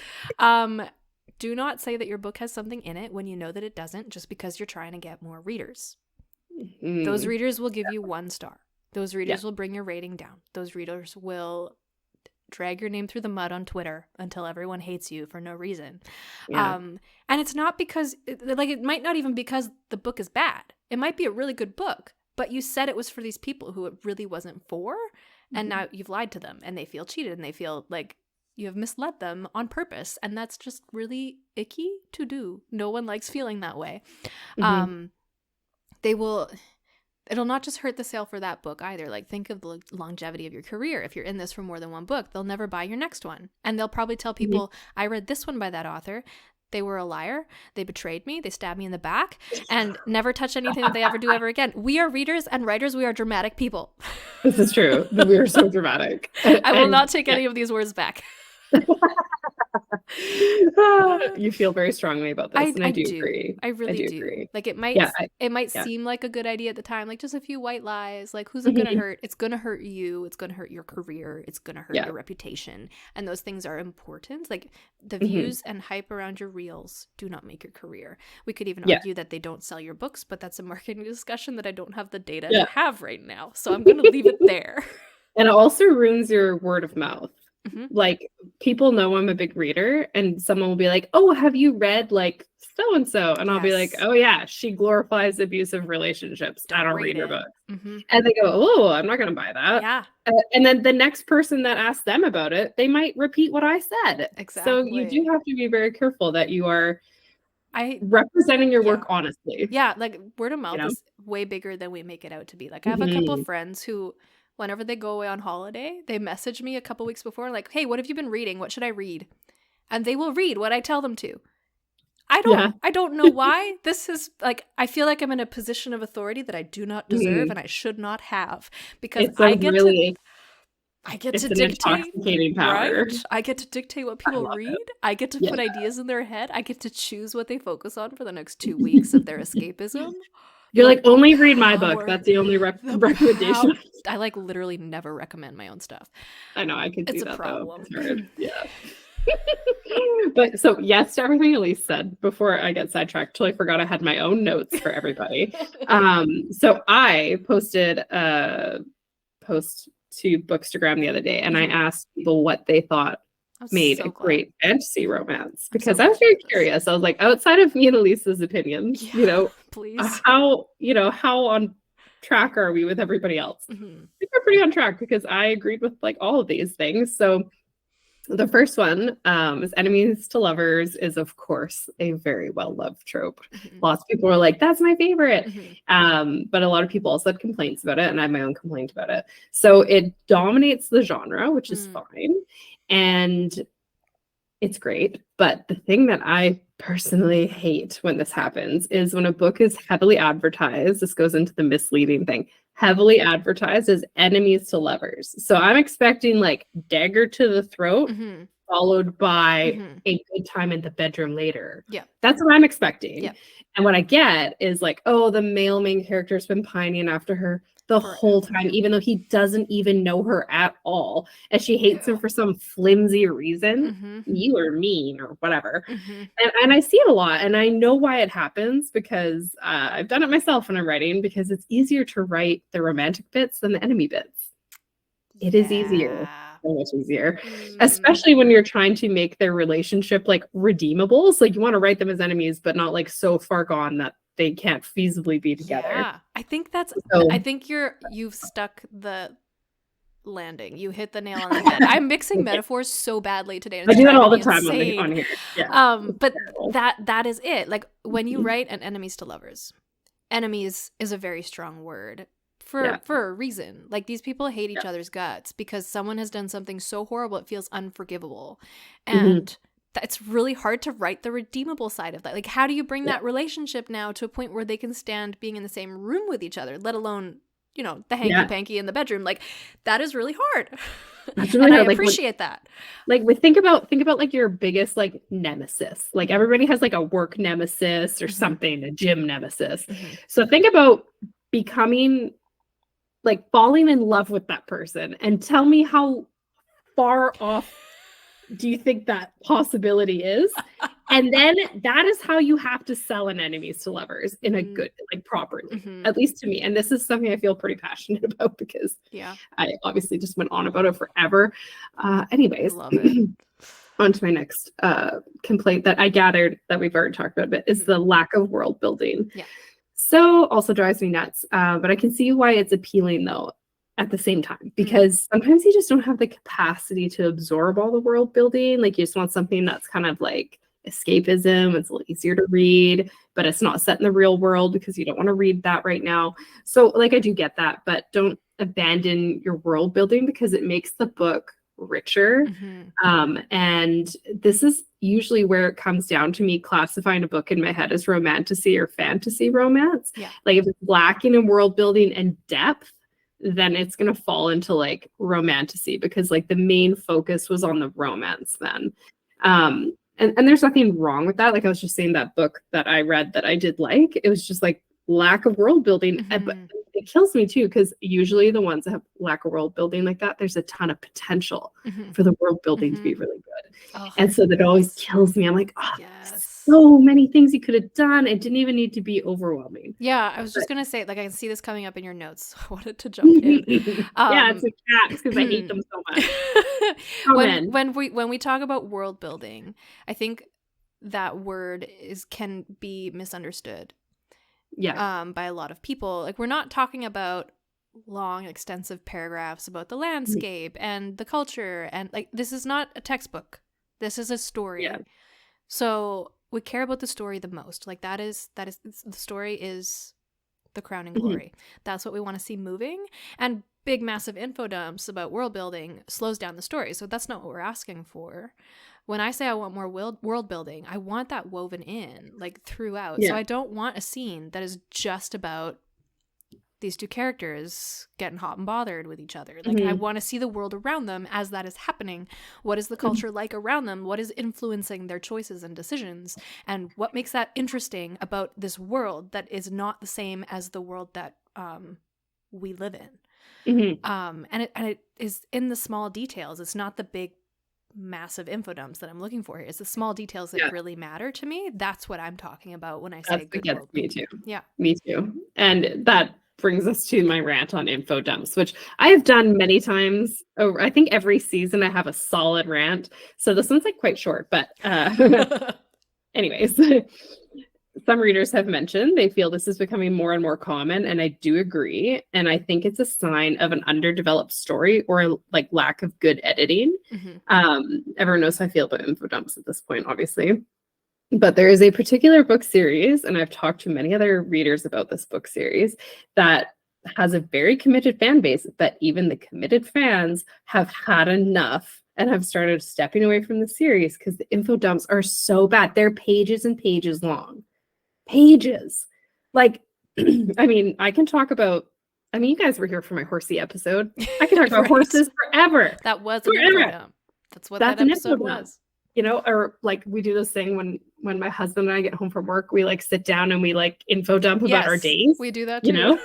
Do not say that your book has something in it when you know that it doesn't, just because you're trying to get more readers. Those readers will give you 1 star. Those readers will bring your rating down. Those readers will drag your name through the mud on Twitter until everyone hates you for no reason. And it's not because, it might not even because the book is bad. It might be a really good book, but you said it was for these people who it really wasn't for, and now you've lied to them, and they feel cheated, and they feel like you have misled them on purpose, and that's just really icky to do. No one likes feeling that way. It'll not just hurt the sale for that book either. Like, think of the longevity of your career. If you're in this for more than one book, they'll never buy your next one. And they'll probably tell people, I read this one by that author. They were a liar. They betrayed me. They stabbed me in the back, and never touch anything that they ever do ever again. We are readers and writers. We are dramatic people. This is true. We are so dramatic. I will not take any of these words back. You feel very strongly about this, and I do agree. I really do. Agree. Like, it might seem like a good idea at the time, like just a few white lies, like who's it gonna hurt? It's gonna hurt you, it's gonna hurt your career, it's gonna hurt your reputation, and those things are important. Like, the views and hype around your reels do not make your career. We could even argue that they don't sell your books, but that's a marketing discussion that I don't have the data to have right now, so I'm gonna leave it there. And it also ruins your word of mouth. Like, people know I'm a big reader, and someone will be like, oh, have you read like so and so? And I'll be like, oh yeah, she glorifies abusive relationships. I don't read her books. And they go, oh, I'm not gonna buy that. And then the next person that asks them about it, they might repeat what I said. Exactly. So you do have to be very careful that you are representing your work honestly. Like, word of mouth is way bigger than we make it out to be. Like, I have a couple of friends who, whenever they go away on holiday, they message me a couple weeks before, like, hey, what have you been reading? What should I read? And they will read what I tell them to. I don't know why. This is like, I feel like I'm in a position of authority that I do not deserve and I should not have, because I get to dictate, intoxicating power. Right? I get to dictate what people read. I get to put ideas in their head. I get to choose what they focus on for the next 2 weeks of their escapism. You're like, only read my book. That's the only recommendation. I like literally never recommend my own stuff. I know, I could do that. It's a problem. Though. It's hard. Yeah. But so yes to everything Elise said. Before I get sidetracked, totally forgot I had my own notes for everybody. So I posted a post to Bookstagram the other day, and I asked people what they thought made a great fantasy romance, because I was very curious. I was like, outside of me and Elise's opinions, please, how on track are we with everybody else? I think we're pretty on track, because I agreed with like all of these things. So the first one is enemies to lovers is, of course, a very well-loved trope. Lots of people are like, that's my favorite. But a lot of people also had complaints about it, and I have my own complaint about it. So it dominates the genre, which is fine. And it's great. But the thing that I personally hate when this happens is when a book is heavily advertised. This goes into the misleading thing. Heavily advertised as enemies to lovers. So I'm expecting like dagger to the throat, followed by a good time in the bedroom later. Yeah. That's what I'm expecting. Yeah. And what I get is like, oh, the male main character's been pining after her the whole time, even though he doesn't even know her at all, and she hates him for some flimsy reason. You are mean or whatever. And I see it a lot, and I know why it happens, because I've done it myself when I'm writing, because it's easier to write the romantic bits than the enemy bits. It is easier. So much easier, especially when you're trying to make their relationship like redeemable. So like you want to write them as enemies, but not like so far gone that they can't feasibly be together. Yeah, I think I think you've stuck the landing. You hit the nail on the head. I'm mixing metaphors so badly today. I do that all the time on here. Yeah. But that is it. Like when you write an enemies to lovers, enemies is a very strong word. For a reason. Like, these people hate each other's guts because someone has done something so horrible it feels unforgivable. And it's really hard to write the redeemable side of that. Like, how do you bring that relationship now to a point where they can stand being in the same room with each other, let alone, the hanky-panky in the bedroom? Like, that is really hard. That's really hard. I appreciate that. Like, think about like your biggest like nemesis. Like, everybody has like a work nemesis or something, a gym nemesis. So think about becoming like falling in love with that person, and tell me how far off do you think that possibility is? And then that is how you have to sell an enemies to lovers in a good, like properly, at least to me. And this is something I feel pretty passionate about, because I obviously just went on about it forever. Anyways, on to my next complaint that I gathered that we've already talked about a bit is the lack of world building. Yeah. So also drives me nuts, but I can see why it's appealing though at the same time, because sometimes you just don't have the capacity to absorb all the world building. Like, you just want something that's kind of like escapism. It's a little easier to read, but it's not set in the real world because you don't want to read that right now. So like, I do get that, but don't abandon your world building, because it makes the book richer. And this is usually where it comes down to me classifying a book in my head as romantasy or fantasy romance. Like, if it's lacking in world building and depth, then it's going to fall into like romantasy, because like the main focus was on the romance then. And there's nothing wrong with that. Like, I was just saying, that book that I read that I did like, it was just like lack of world building. But it kills me too, because usually the ones that have lack of world building like that, there's a ton of potential for the world building to be really good. And so that always kills me. I'm like, so many things you could have done. It didn't even need to be overwhelming. Yeah, I was just gonna say, like, I can see this coming up in your notes. I wanted to jump in. It's a cat, because I hate them so much. When we talk about world building, I think that word can be misunderstood. By a lot of people. Like, we're not talking about long, extensive paragraphs about the landscape and the culture, and like, this is not a textbook. This is a story. So we care about the story the most. Like, that is the story is the crowning glory. That's what we want to see moving. And big, massive info dumps about world building slows down the story. So that's not what we're asking for. When I say I want more world building, I want that woven in, like, throughout. So I don't want a scene that is just about these two characters getting hot and bothered with each other. Like, I want to see the world around them as that is happening. What is the culture like around them? What is influencing their choices and decisions? And what makes that interesting about this world that is not the same as the world that we live in? And it is in the small details. It's not the big, massive info dumps that I'm looking for here. It's the small details that really matter to me. That's what I'm talking about when I say good world. Me too. Me too. And that brings us to my rant on info dumps, which I have done many times. I think every season I have a solid rant. So this one's like quite short, but anyways, some readers have mentioned they feel this is becoming more and more common, and I do agree. And I think it's a sign of an underdeveloped story or like lack of good editing. Everyone knows how I feel about info dumps at this point, obviously. But there is a particular book series, and I've talked to many other readers about this book series, that has a very committed fan base, but even the committed fans have had enough and have started stepping away from the series because the info dumps are so bad. They're pages and pages long. Pages. Like, I mean, I can talk about, I mean, you guys were here for my horsey episode. I can talk about horses forever. That was an info dump. That's what that episode was. You know, or like we do this thing when my husband and I get home from work, we like sit down and we like info dump about our days. We do that too. You know?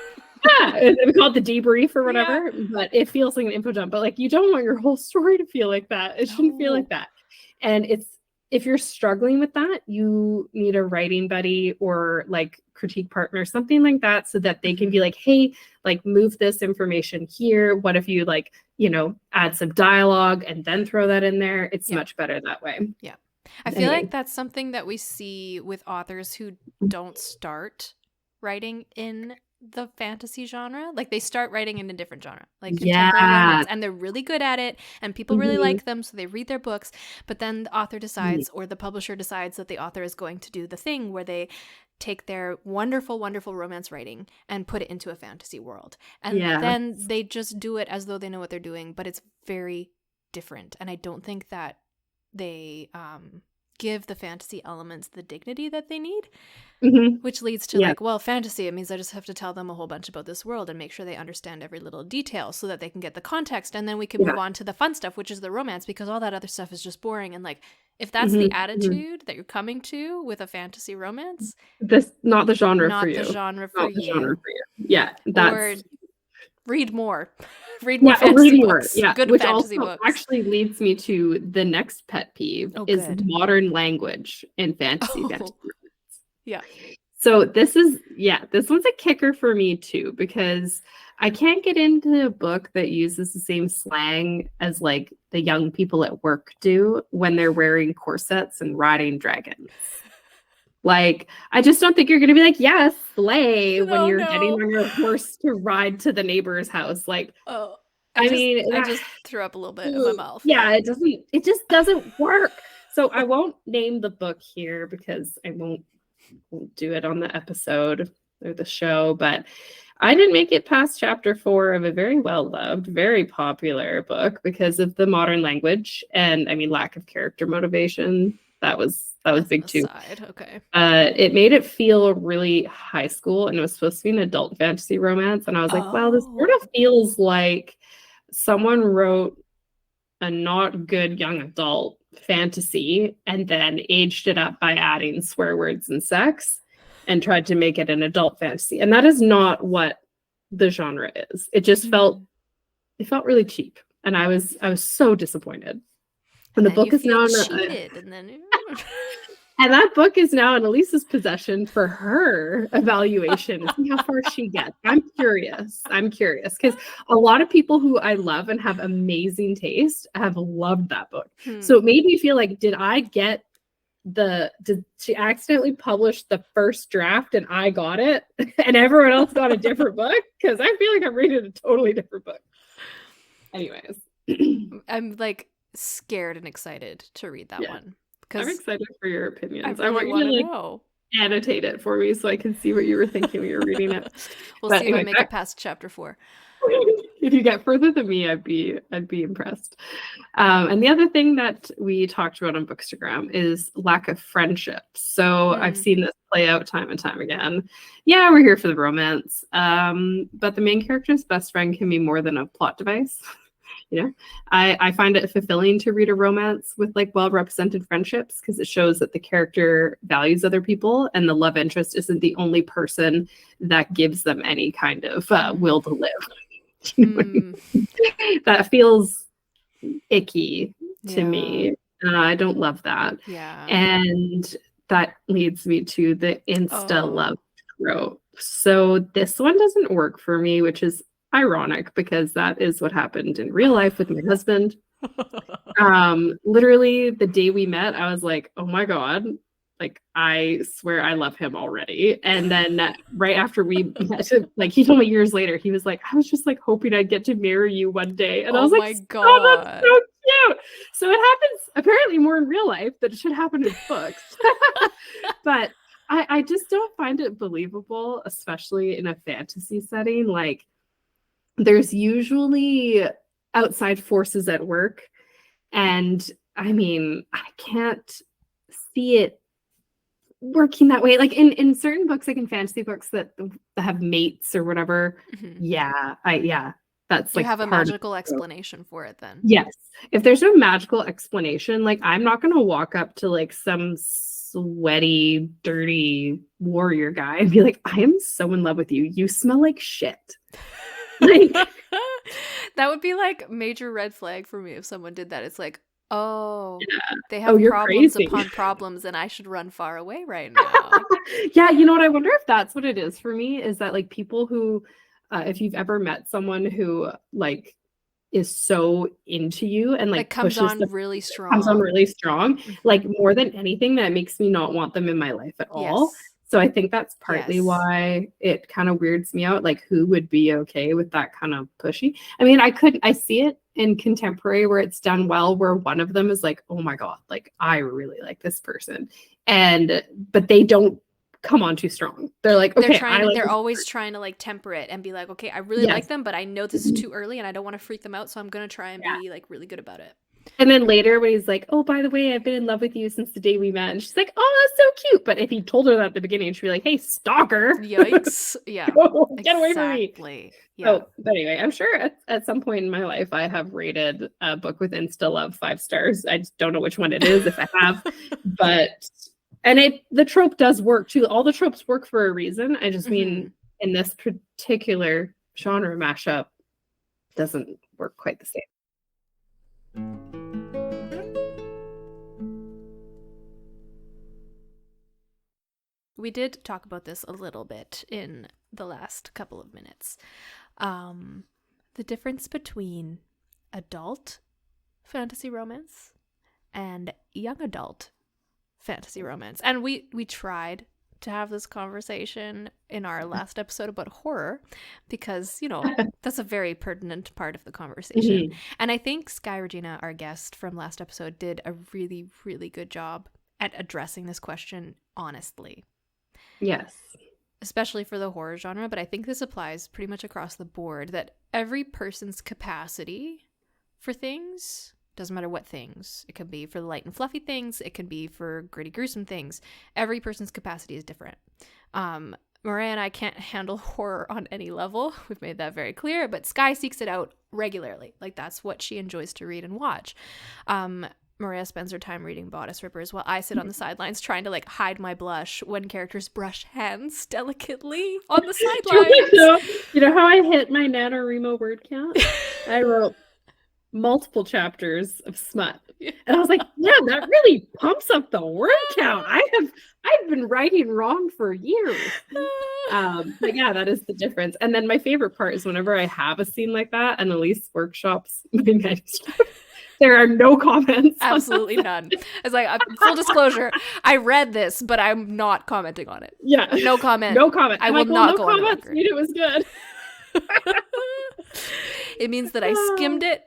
Yeah, we call it the debrief or whatever, but it feels like an info dump. But like, you don't want your whole story to feel like that. It shouldn't feel like that. And if you're struggling with that, you need a writing buddy or like critique partner, something like that, so that they can be like, hey, like move this information here. What if you like, you know, add some dialogue and then throw that in there? It's much better that way. Yeah. I feel like that's something that we see with authors who don't start writing in the fantasy genre. Like they start writing in a different genre, like contemporary romance, and they're really good at it and people really like them, so they read their books, but then the author decides or the publisher decides that the author is going to do the thing where they take their wonderful romance writing and put it into a fantasy world, and then they just do it as though they know what they're doing, but it's very different. And I don't think that they give the fantasy elements the dignity that they need, which leads to like, well, fantasy, it means I just have to tell them a whole bunch about this world and make sure they understand every little detail so that they can get the context, and then we can move on to the fun stuff, which is the romance, because all that other stuff is just boring. And like, if that's the attitude that you're coming to with a fantasy romance, this not the genre for you. Not the genre for you. Yeah, that's... Or read more. Read more fantasy books. Yeah, good which fantasy also books. Actually leads me to the next pet peeve is modern language in fantasy. Yeah. So this one's a kicker for me too, because I can't get into a book that uses the same slang as like the young people at work do when they're wearing corsets and riding dragons. Like, I just don't think you're going to be like, yes, slay, when you're getting on your horse to ride to the neighbor's house. Like, I just threw up a little bit in my mouth. Yeah, it just doesn't work. So I won't name the book here because I won't do it on the episode or the show, but I didn't make it past chapter 4 of a very well-loved, very popular book because of the modern language and, I mean, lack of character motivation. That was big too. Okay. It made it feel really high school, and it was supposed to be an adult fantasy romance. And I was like, well, this sort of feels like someone wrote a not good young adult fantasy and then aged it up by adding swear words and sex and tried to make it an adult fantasy. And that is not what the genre is. It just felt really cheap. And I was so disappointed. And the book is now and that book is now in Elise's possession for her evaluation and see how far she gets. I'm curious because a lot of people who I love and have amazing taste have loved that book. So it made me feel like, did she accidentally publish the first draft and I got it and everyone else got a different book? Because I feel like I'm reading a totally different book. Anyways. I'm like scared and excited to read that one. I'm excited for your opinions. I want you to know. Annotate it for me so I can see what you were thinking when you were reading it. We'll see if I make it past chapter 4. If you get further than me, I'd be impressed. And the other thing that we talked about on Bookstagram is lack of friendships. So I've seen this play out time and time again. Yeah, we're here for the romance. But the main character's best friend can be more than a plot device. You know, I find it fulfilling to read a romance with like well-represented friendships because it shows that the character values other people and the love interest isn't the only person that gives them any kind of will to live. That feels icky to me. I don't love that. Yeah. And that leads me to the insta love trope. So this one doesn't work for me, which is ironic because that is what happened in real life with my husband. Literally the day we met, I was like, oh my God, like I swear I love him already. And then right after we met, like he told me years later, he was like, I was just like hoping I'd get to marry you one day. And I was like, my oh, God. that's so cute. So it happens apparently more in real life than it should happen in books. But I just don't find it believable, especially in a fantasy setting. Like there's usually outside forces at work. And I mean, I can't see it working that way. Like in certain books, like in fantasy books that have mates or whatever. Mm-hmm. Yeah, that's you like have a magical explanation for it then. Yes. If there's no magical explanation, like I'm not gonna walk up to like some sweaty, dirty warrior guy and be like, I am so in love with you. You smell like shit. Like that would be like major red flag for me if someone did that. It's like, oh, yeah. they have problems crazy. upon problems and I should run far away right now. Yeah, you know what? I wonder if that's what it is for me, is that like people who, if you've ever met someone who like is so into you and like comes on really strong. Mm-hmm. Like more than anything, that makes me not want them in my life at all. So I think that's partly why it kind of weirds me out. Like who would be okay with that kind of pushy? I mean, I see it in contemporary where it's done well, where one of them is like, oh my God, like I really like this person. But they don't come on too strong. They're like, okay, they're always trying to like temper it and be like, okay, I really like them, but I know this is too early and I don't want to freak them out. So I'm going to try and be like really good about it. And then later when he's like, oh, by the way, I've been in love with you since the day we met. And she's like, oh, that's so cute. But if he told her that at the beginning, she'd be like, hey, stalker. Yikes. Yeah. Get away from me. Yeah. So, but anyway, I'm sure at some point in my life, I have rated a book with Insta Love 5 stars. I just don't know which one it is if I have. And the trope does work too. All the tropes work for a reason. I just mean in this particular genre mashup, doesn't work quite the same. We did talk about this a little bit in the last couple of minutes. The difference between adult fantasy romance and young adult fantasy romance. And we tried to have this conversation in our last episode about horror because, you know, that's a very pertinent part of the conversation. And I think Sky Regina, our guest from last episode, did a really, really good job at addressing this question honestly. Yes. Especially for the horror genre, but I think this applies pretty much across the board, that every person's capacity for things, doesn't matter what things, it can be for the light and fluffy things, it can be for gritty, gruesome things. Every person's capacity is different. Maria and I can't handle horror on any level. We've made that very clear, but Sky seeks it out regularly. Like that's what she enjoys to read and watch. Maria spends her time reading Bodice Rippers while I sit on the sidelines trying to like hide my blush when characters brush hands delicately on the sidelines. You know how I hit my NaNoWriMo word count? I wrote multiple chapters of smut. And I was like, yeah, that really pumps up the word count. I've been writing wrong for years. But yeah, that is the difference. And then my favorite part is whenever I have a scene like that and Elise workshops my manuscript, there are no comments. Absolutely none. It's like, full disclosure, I read this, but I'm not commenting on it. Yeah. No comment. No comment. I will not go on the record. It was good. It means that I skimmed it,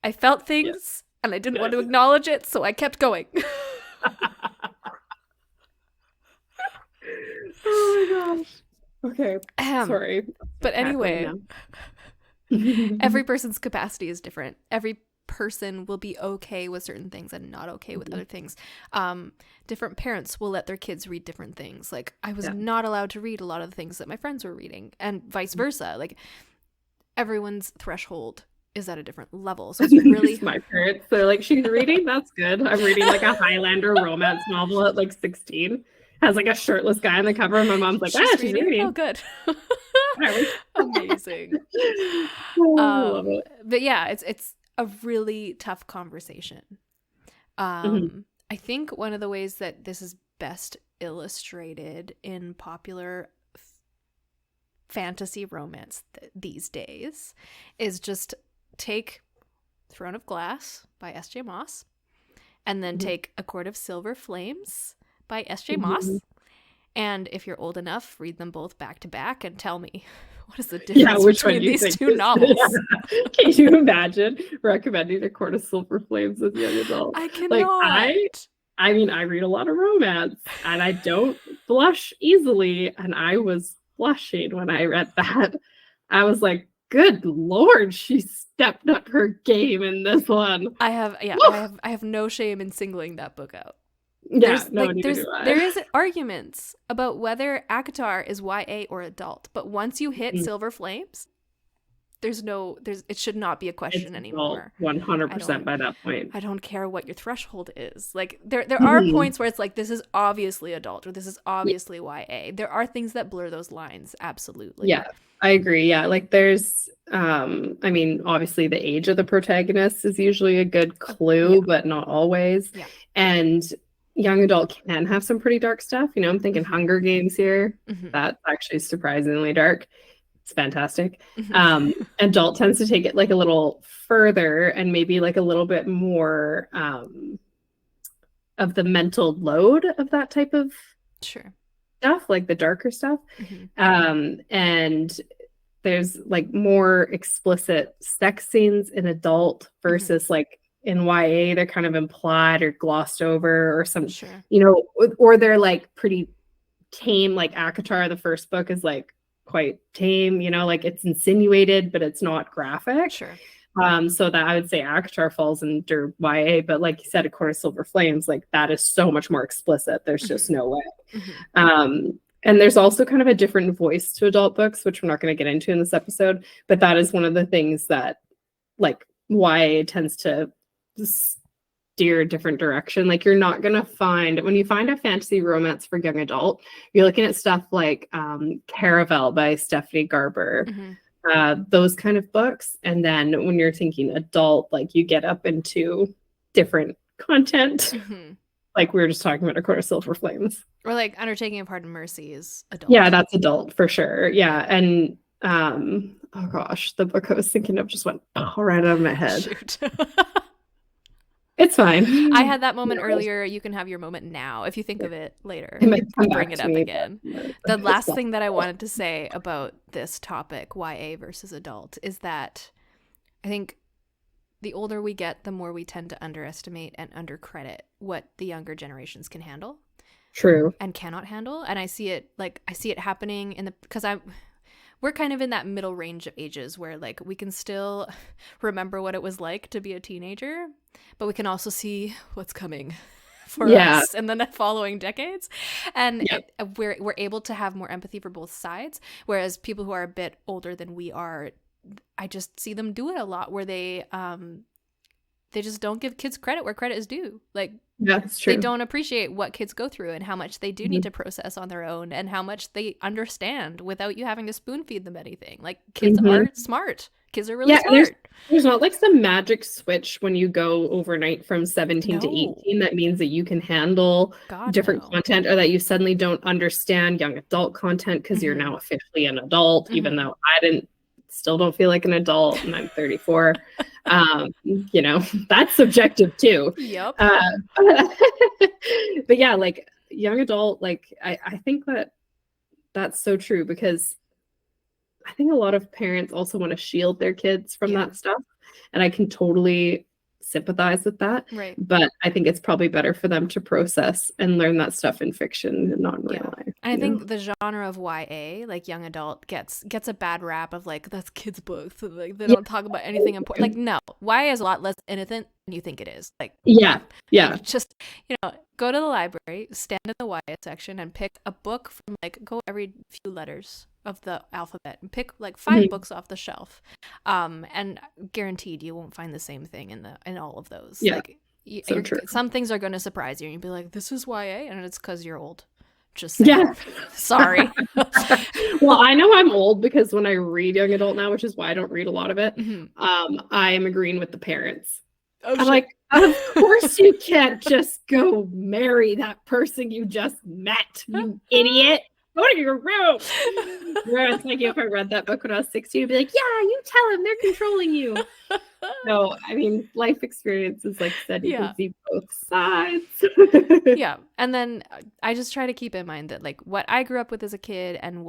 I felt things, and I didn't want to acknowledge it, so I kept going. Oh my gosh. Okay. Sorry. But anyway, every person's capacity is different. Every person will be okay with certain things and not okay with other things. Different parents will let their kids read different things. Like I was not allowed to read a lot of the things that my friends were reading, and vice versa. Like everyone's threshold is at a different level. So it's really my parents, they're like, she's reading, that's good. I'm reading like a Highlander romance novel at like 16. Has like a shirtless guy on the cover, and my mom's like, she's reading. Oh, good. Amazing. I love it. But yeah, it's a really tough conversation. I think one of the ways that this is best illustrated in popular fantasy romance these days is just take Throne of Glass by S.J. Moss and then take A Court of Silver Flames by S.J. Moss. And if you're old enough, read them both back to back and tell me what is the difference between these two novels. Yeah. Can you imagine recommending A Court of Silver Flames as a young adult? I cannot. I mean, I read a lot of romance and I don't blush easily. And I was blushing when I read that. I was like, good Lord, she stepped up her game in this one. I have no shame in singling that book out. There is arguments about whether ACOTAR is YA or adult, but once you hit Silver Flames, it should not be a question anymore. 100% by that point. I don't care what your threshold is. Like there are points where it's like, this is obviously adult or this is obviously YA. There are things that blur those lines. Absolutely. Yeah, I agree. Yeah. Like there's, I mean, obviously the age of the protagonist is usually a good clue, but not always. Yeah. And young adult can have some pretty dark stuff. You know, I'm thinking Hunger Games here. That's actually surprisingly dark. It's fantastic. Adult tends to take it like a little further and maybe like a little bit more of the mental load of that type of stuff, like the darker stuff. And there's like more explicit sex scenes in adult versus like in YA, they're kind of implied or glossed over or some, you know, or they're like pretty tame. Like ACOTAR, the first book, is like quite tame, you know, like it's insinuated, but it's not graphic. So that I would say ACOTAR falls under YA, but like you said, A Court of Silver Flames, like that is so much more explicit. There's just no way. And there's also kind of a different voice to adult books, which we're not going to get into in this episode, but that is one of the things that like YA tends to steer a different direction. Like you're not going to find, when you find a fantasy romance for young adult, you're looking at stuff like Caravel by Stephanie Garber, those kind of books. And then when you're thinking adult, like you get up into different content. Like we were just talking about A Court of Silver Flames. Or like Undertaking of Hard and Mercy is adult. Yeah, that's adult for sure. Yeah. And oh gosh, the book I was thinking of just went right out of my head. Shoot. It's fine. I had that moment earlier. You can have your moment now. If you think of it later, bring it up again. The last thing that I wanted to say about this topic, YA versus adult, is that I think the older we get, the more we tend to underestimate and undercredit what the younger generations can handle. True. And cannot handle. And I see it happening because we're kind of in that middle range of ages where like we can still remember what it was like to be a teenager, but we can also see what's coming for us in the following decades. And we're able to have more empathy for both sides. Whereas people who are a bit older than we are, I just see them do it a lot where they just don't give kids credit where credit is due. Like, that's true. They don't appreciate what kids go through and how much they do need to process on their own and how much they understand without you having to spoon feed them anything. Like kids are smart. Kids are really smart. There's not like some magic switch when you go overnight from 17 to 18 that means that you can handle different content, or that you suddenly don't understand young adult content because you're now officially an adult, even though I still don't feel like an adult and I'm 34. You know, that's subjective too. Yep. But yeah, like young adult, like I think that's so true, because I think a lot of parents also want to shield their kids from that stuff. And I can totally sympathize with that. Right. But I think it's probably better for them to process and learn that stuff in fiction and not in real life. And I think the genre of YA, like young adult, gets a bad rap of like, that's kids' books. Like they don't talk about anything important. Like, no, YA is a lot less innocent than you think it is. Like, like, just, you know, go to the library, stand in the YA section and pick a book from like, go every few letters of the alphabet and pick like 5 books off the shelf, and guaranteed you won't find the same thing in all of those. Like some things are going to surprise you and you'll be like, this is YA, and it's because you're old. Just saying. Sorry. Well, I know I'm old because when I read young adult now, which is why I don't read a lot of it, I am agreeing with the parents. I'm like, of course you can't just go marry that person you just met, you idiot. Go to your room. Whereas, like, if I read that book when I was 16, I'd be like, yeah, you tell him they're controlling you. No, I mean, life experiences, like I said, you can see both sides. Yeah. And then I just try to keep in mind that, like, what I grew up with as a kid and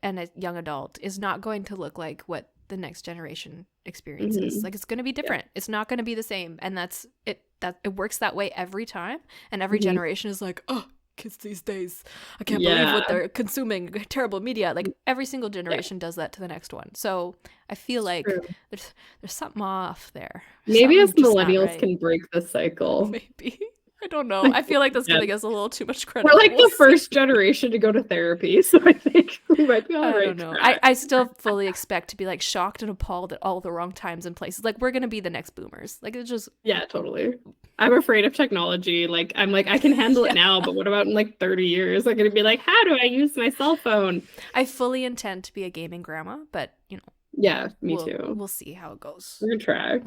a young adult is not going to look like what the next generation experiences. Like, it's going to be different. It's not going to be the same. And that's it. That it works that way every time. And every generation is like, oh, kids these days, I can't believe what they're consuming, terrible media. Like, every single generation does that to the next one. So I feel like there's something off there. Maybe us millennials can break the cycle. Maybe. I don't know. I feel like that's giving us a little too much credit. We're like the first generation to go to therapy, so I think we might be all right. I don't know. I still fully expect to be, like, shocked and appalled at all the wrong times and places. Like, we're gonna be the next boomers. Like, it's just totally. I'm afraid of technology. Like, I'm like, I can handle it now, but what about in like 30 years? I'm gonna be like, how do I use my cell phone? I fully intend to be a gaming grandma, but you know. Yeah, me too. We'll see how it goes. We're gonna try.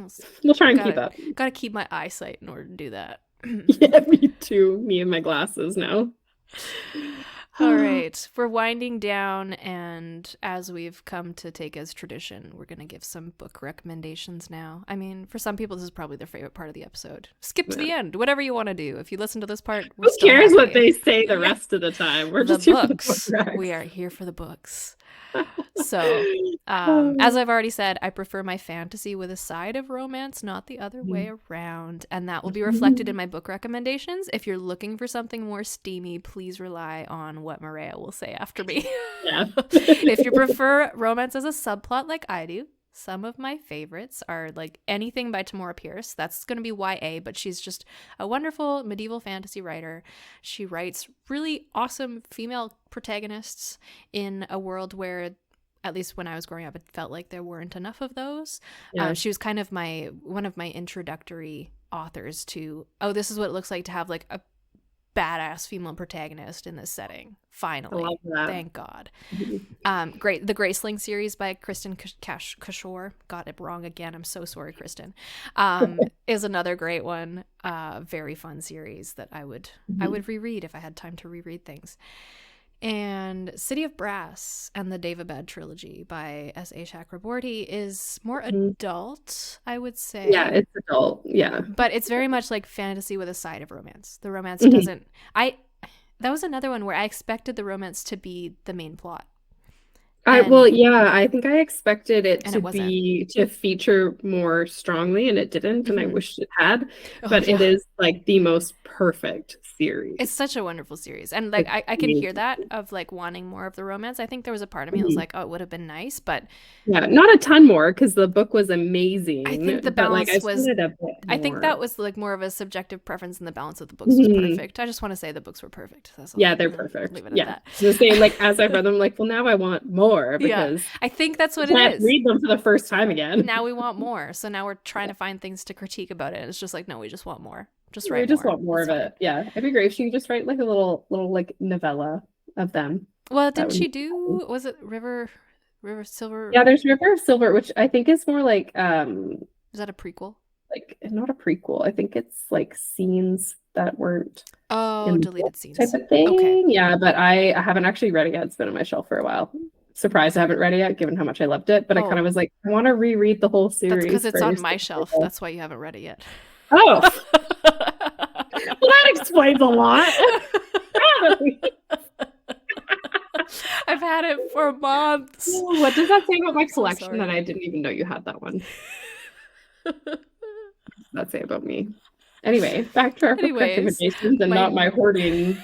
We'll try and keep up. Gotta keep my eyesight in order to do that. Yeah, me too. Me and my glasses now. All right, we're winding down, and as we've come to take as tradition, we're going to give some book recommendations now. I mean, for some people, this is probably their favorite part of the episode. Skip to the end, whatever you want to do. If you listen to this part, who cares what they say the rest of the time? We're just here for the books. We are here for the books. So, as I've already said, I prefer my fantasy with a side of romance, not the other way around. And that will be reflected in my book recommendations. If you're looking for something more steamy, please rely on what Maria will say after me. Yeah. If you prefer romance as a subplot like I do, some of my favorites are like anything by Tamora Pierce. That's going to be YA, but she's just a wonderful medieval fantasy writer. She writes really awesome female protagonists in a world where, at least when I was growing up, it felt like there weren't enough of those. Yeah. She was kind of one of my introductory authors to, this is what it looks like to have like a badass female protagonist in this setting. Finally. I love that. Thank God. Great. The Graceling series by Kristin Cashore. Got it wrong again. I'm so sorry, Kristin. Is another great one. Very fun series that I would reread if I had time to reread things. And City of Brass and the Daevabad Trilogy by S.A. Chakraborty is more adult, I would say. Yeah, it's adult. Yeah. But it's very much like fantasy with a side of romance. The romance doesn't... That was another one where I expected the romance to be the main plot. I think I expected it to feature more strongly, and it didn't, and I wished it had. But it is like the most perfect series. It's such a wonderful series, and like I can hear that of like wanting more of the romance. I think there was a part of me that was like, oh, it would have been nice, but not a ton more because the book was amazing. I think the balance was. I think that was like more of a subjective preference, and the balance of the books was perfect. I just want to say the books were perfect. That's all. Yeah, they're perfect. Leave it at that. The same. Like as I read them, like, well, now I want more. Because I think that's what it is. Read them for the first time again. Now we want more. So now we're trying to find things to critique about it. It's just like, no, we just want more. We just want more of it. Yeah, it'd be great if she could just write like a little like novella of them. Well, didn't she do? Was it River of Silver? Yeah, there's River of Silver, which I think is more like. Is that a prequel? Like not a prequel. I think it's like scenes that weren't. Deleted scenes type of thing. Okay. Yeah, but I haven't actually read it yet. It's been on my shelf for a while. Surprised I haven't read it yet, given how much I loved it. But I kind of was like, I want to reread the whole series. That's because it's on my shelf. That's why you haven't read it yet. Oh. Well, that explains a lot. I've had it for months. What does that say about my collection that I didn't even know you had that one? What does that say about me? Anyway, back to our recommendations and not my hoarding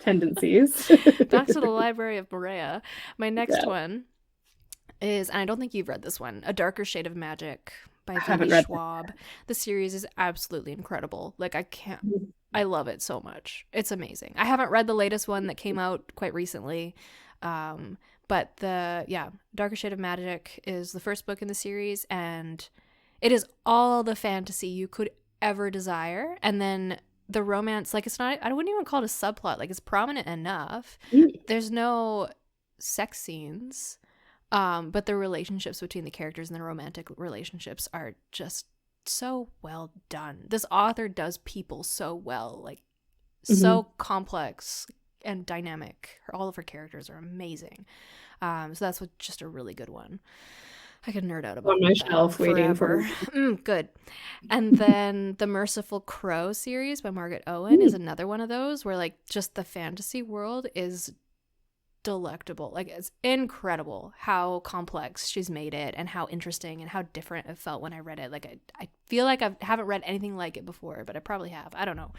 tendencies. Back to the Library of Maria. My next one is, and I don't think you've read this one, A Darker Shade of Magic by V. Schwab. The series is absolutely incredible. Like I love it so much. It's amazing. I haven't read the latest one that came out quite recently. But Darker Shade of Magic is the first book in the series, and it is all the fantasy you could ever desire. And then the romance, like, it's not, I wouldn't even call it a subplot. Like, it's prominent enough. There's no sex scenes, but the relationships between the characters and the romantic relationships are just so well done. This author does people so well, like so complex and dynamic. All of her characters are amazing. So that's just a really good one. I could nerd out about on my shelf waiting for good. And then the Merciful Crow series by Margaret Owen is another one of those where like just the fantasy world is delectable. Like it's incredible how complex she's made it and how interesting and how different it felt when I read it. Like I feel like I haven't read anything like it before, but I probably have. I don't know.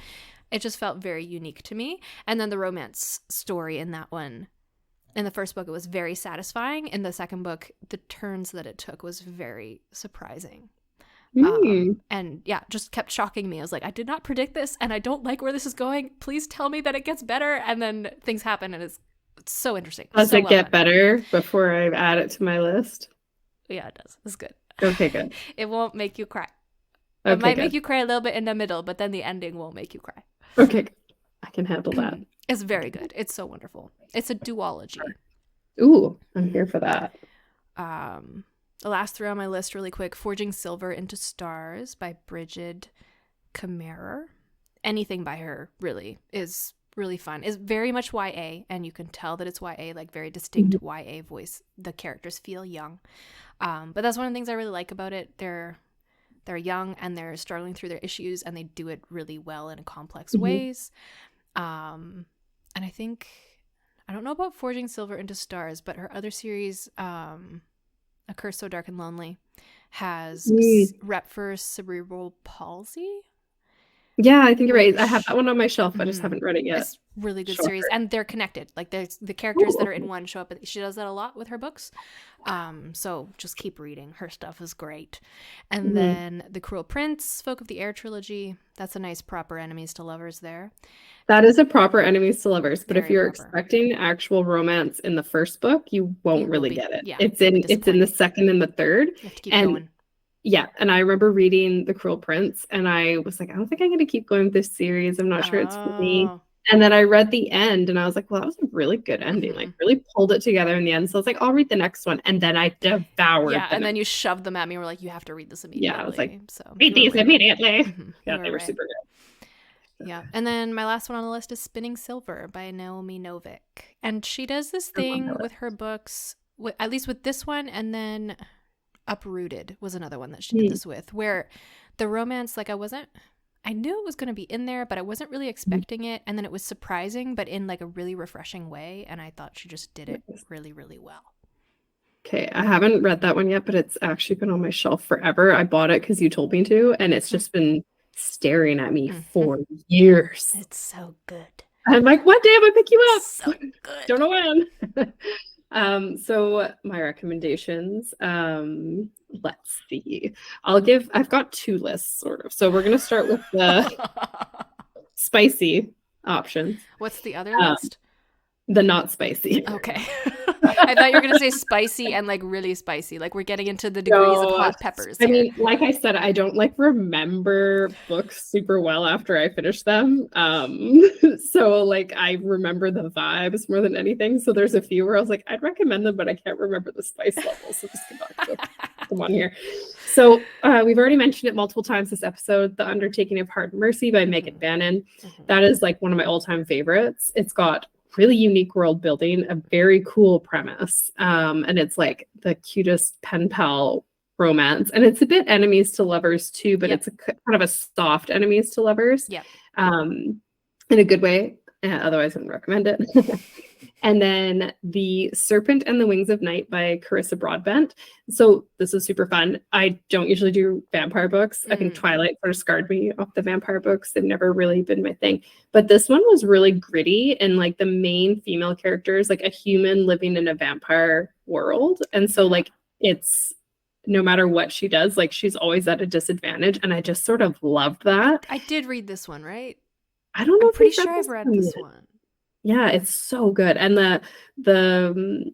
It just felt very unique to me. And then the romance story in that one, in the first book, it was very satisfying. In the second book, the turns that it took was very surprising. And yeah, just kept shocking me. I was like, I did not predict this and I don't like where this is going. Please tell me that it gets better. And then things happen and it's so interesting. Does it get better before I add it to my list? Yeah, it does. It's good. Okay, good. It won't make you cry. Okay, it might make you cry a little bit in the middle, but then the ending won't make you cry. Okay, I can handle that. It's very good. It's so wonderful. It's a duology. Ooh, I'm here for that. The last three on my list really quick. Forging Silver into Stars by Brigid Kemmerer. Anything by her really is really fun. It's very much YA, and you can tell that it's YA, like very distinct YA voice. The characters feel young. But that's one of the things I really like about it. They're young and they're struggling through their issues, and they do it really well in complex ways. And I think, I don't know about Forging Silver into Stars, but her other series, A Curse So Dark and Lonely, has rep for cerebral palsy. Yeah, I think you're right. I have that one on my shelf. I just haven't read it yet. It's really good series, and they're connected. Like there's the characters that are in one show up. She does that a lot with her books. So just keep reading. Her stuff is great. And then The Cruel Prince, Folk of the Air trilogy. That's a nice proper enemies to lovers there. That is a proper enemies to lovers. But Very if you're proper. expecting actual romance in the first book, you won't really get it. Yeah, it's in the second and the third. You have to keep going. Yeah, and I remember reading The Cruel Prince, and I was like, I don't think I'm going to keep going with this series. I'm not sure it's for me. And then I read the end, and I was like, well, that was a really good ending. Like, really pulled it together in the end. So I was like, I'll read the next one. And then I devoured and then you shoved them at me and were like, you have to read this immediately. Yeah, I was like, so read these immediately. Yeah, they were super good. Yeah, and then my last one on the list is Spinning Silver by Naomi Novik. And she does this thing with her books, at least with this one, and then Uprooted was another one that she did this with, where the romance, like I knew it was going to be in there, but I wasn't really expecting it, and then it was surprising, but in like a really refreshing way, and I thought she just did it really, really well. Okay, I haven't read that one yet, but it's actually been on my shelf forever. I bought it because you told me to, and it's just been staring at me for years. It's so good. I'm like, one day I'm gonna pick you up. So good. Don't know when. So my recommendations, let's see. I've got two lists sort of. So we're gonna start with the spicy options. What's the other list? The not spicy. Okay. I thought you were going to say spicy and like really spicy. Like we're getting into the degrees of hot peppers. I mean, like I said, I don't like remember books super well after I finish them. So like I remember the vibes more than anything. So there's a few where I was like, I'd recommend them, but I can't remember the spice level. So just come back to the one here. So we've already mentioned it multiple times this episode, The Undertaking of Hart and Mercy by Megan Bannon. That is like one of my all-time favorites. It's got really unique world building, a very cool premise. And it's like the cutest pen pal romance. And it's a bit enemies to lovers too, but it's a kind of a soft enemies to lovers. In a good way. Otherwise I wouldn't recommend it. And then The Serpent and the Wings of Night by Carissa Broadbent. So this is super fun. I don't usually do vampire books. I think Twilight sort of scarred me off the vampire books. They've never really been my thing. But this one was really gritty, and like the main female character is like a human living in a vampire world. And so like it's no matter what she does, like she's always at a disadvantage. And I just sort of loved that. I did read this one, right? I don't know. I'm pretty sure I've read this one. Yeah, it's so good. And the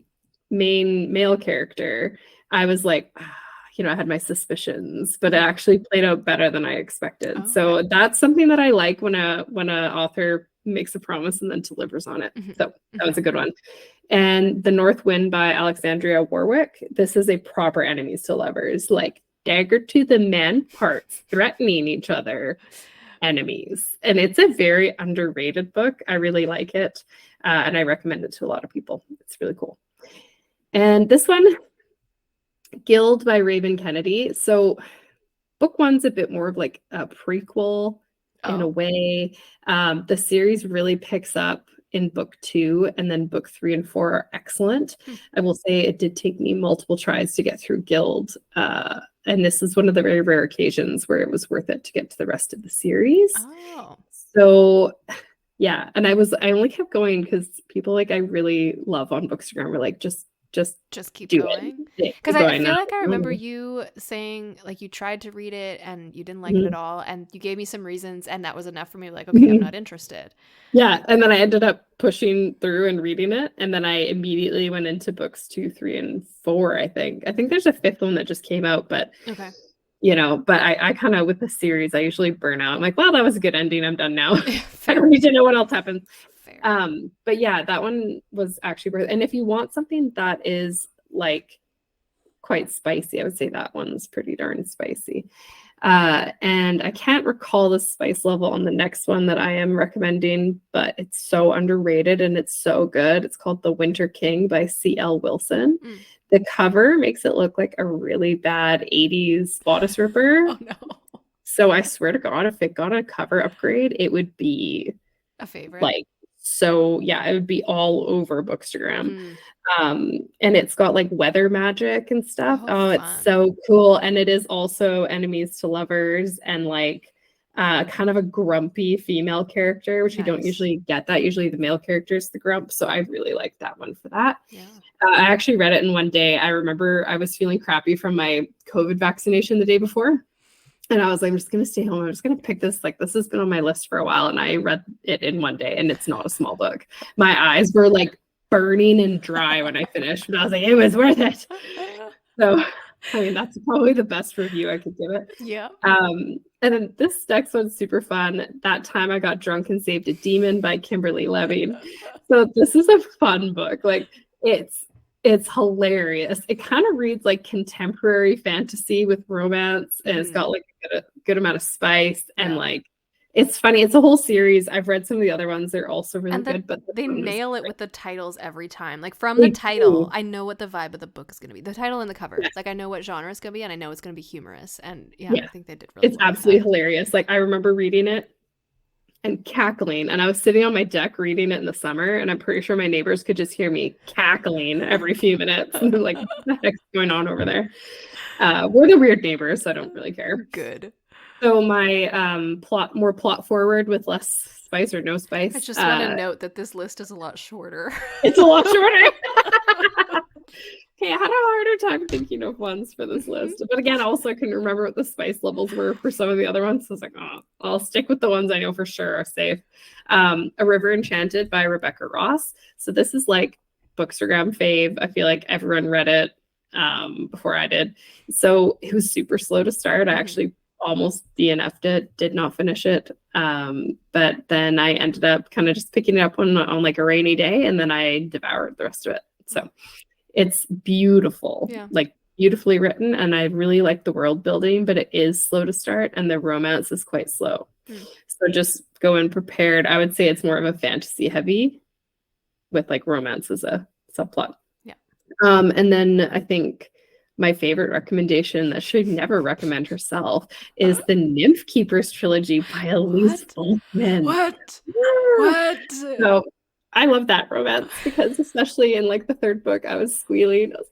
main male character, I was like, I had my suspicions, but it actually played out better than I expected. So that's something that I like when a author makes a promise and then delivers on it. So that was a good one. And The North Wind by Alexandria Warwick. This is a proper enemies to lovers, like dagger to the man parts, threatening each other. Enemies. And it's a very underrated book. I really like it. and I recommend it to a lot of people. It's really cool. And this one, Guild by Raven Kennedy. So book one's a bit more of like a prequel in a way. The series really picks up in book 2, and then book 3 and 4 are excellent. I will say it did take me multiple tries to get through Guild. And this is one of the very rare occasions where it was worth it to get to the rest of the series. So yeah, and I only kept going because people like I really love on Bookstagram were like, just keep going. Because I feel like I remember you saying like you tried to read it and you didn't like it at all, and you gave me some reasons, and that was enough for me. Like, okay, I'm not interested. Yeah, and then I ended up pushing through and reading it, and then I immediately went into books 2, 3, and 4. I think there's a 5th one that just came out, but okay. You know, but I kind of with the series I usually burn out. I'm like, well, that was a good ending. I'm done now. I don't need to know what else happens. But yeah, that one was actually worth it. And if you want something that is like quite spicy, I would say that one's pretty darn spicy. And I can't recall the spice level on the next one that I am recommending, but it's so underrated and it's so good. It's called The Winter King by C.L. Wilson. The cover makes it look like a really bad 80s bodice ripper. Oh no. So I swear to God, if it got a cover upgrade, it would be a favorite. Like, so yeah, it would be all over Bookstagram. And it's got like weather magic and stuff. Oh, it's so cool. And it is also enemies to lovers and like kind of a grumpy female character, which you don't usually get that. Usually the male character is the grump. So I really like that one for that. I actually read it in one day. I remember I was feeling crappy from my COVID vaccination the day before. And I was like, I'm just going to stay home. I'm just going to pick this. Like, this has been on my list for a while. And I read it in one day, and it's not a small book. My eyes were like burning and dry when I finished, but I was like, it was worth it. So, I mean, that's probably the best review I could give it. Yeah. And then this next one's super fun. That Time I Got Drunk and Saved a Demon by Kimberly Levine. So this is a fun book. Like, it's hilarious. It kind of reads like contemporary fantasy with romance, and it's got like a good amount of spice, and like it's funny. It's a whole series. I've read some of the other ones. They're also really good, but they nail it with the titles every time. Like from the title, I know what the vibe of the book is going to be. The title and the cover. Yeah. Like I know what genre it's going to be, and I know it's going to be humorous. And I think they did really well. It's absolutely hilarious. Like I remember reading it and cackling, and I was sitting on my deck reading it in the summer, and I'm pretty sure my neighbors could just hear me cackling every few minutes. And they're like, what the heck's going on over there? We're the weird neighbors, so I don't really care. Good. So my plot forward with less spice or no spice. I just want to note that this list is a lot shorter. It's a lot shorter. Okay, I had a harder time thinking of ones for this list. But again, also I couldn't remember what the spice levels were for some of the other ones. So I was like, oh, I'll stick with the ones I know for sure are safe. A River Enchanted by Rebecca Ross. So this is like Bookstagram fave. I feel like everyone read it before I did. So it was super slow to start. I actually almost DNF'd it, did not finish it. But then I ended up kind of just picking it up on like a rainy day, and then I devoured the rest of it. So it's beautiful, like beautifully written. And I really like the world building, but it is slow to start and the romance is quite slow. So just go in prepared. I would say it's more of a fantasy heavy with like romance as a subplot. Yeah. And then I think my favorite recommendation that she'd never recommend herself is the Nymph Keepers trilogy by Elise Boltzmann. What? So I love that romance because especially in like the third book, I was squealing. I was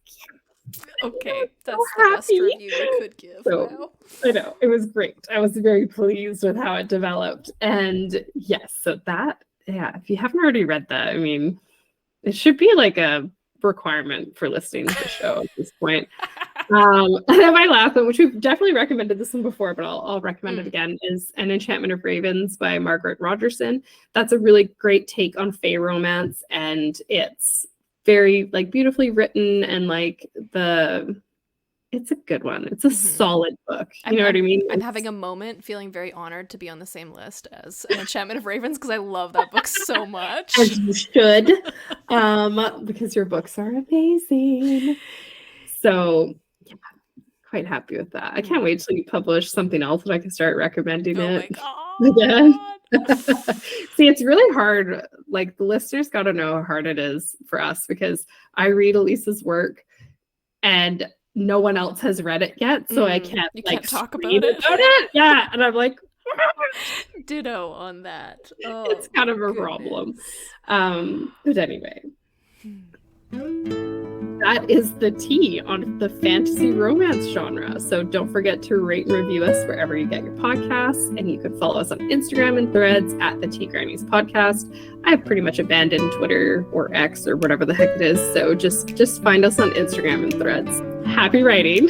like, okay, that's the best review you could give. So, I know, it was great. I was very pleased with how it developed. And yes, so that, if you haven't already read that, I mean, it should be like a requirement for listening to the show at this point. And then my last one, which we've definitely recommended this one before, but I'll recommend it again, is An Enchantment of Ravens by Margaret Rogerson. That's a really great take on fae romance, and it's very like beautifully written, and like it's a good one. It's a solid book. You know what I mean? I'm having a moment feeling very honored to be on the same list as An Enchantment of Ravens because I love that book so much. As you should, because your books are amazing. So yeah, quite happy with that. I can't wait till you publish something else that I can start recommending it. My God. Again. See, it's really hard. Like, the listeners got to know how hard it is for us, because I read Elise's work and no one else has read it yet, so I can't talk about it. Yeah, and I'm like, ditto on that. Oh, it's kind of a problem. But anyway, that is the tea on the fantasy romance genre. So don't forget to rate and review us wherever you get your podcasts, and you can follow us on Instagram and Threads at the Tea Grannies Podcast. I've pretty much abandoned Twitter or X or whatever the heck it is, so just find us on Instagram and Threads. Happy writing.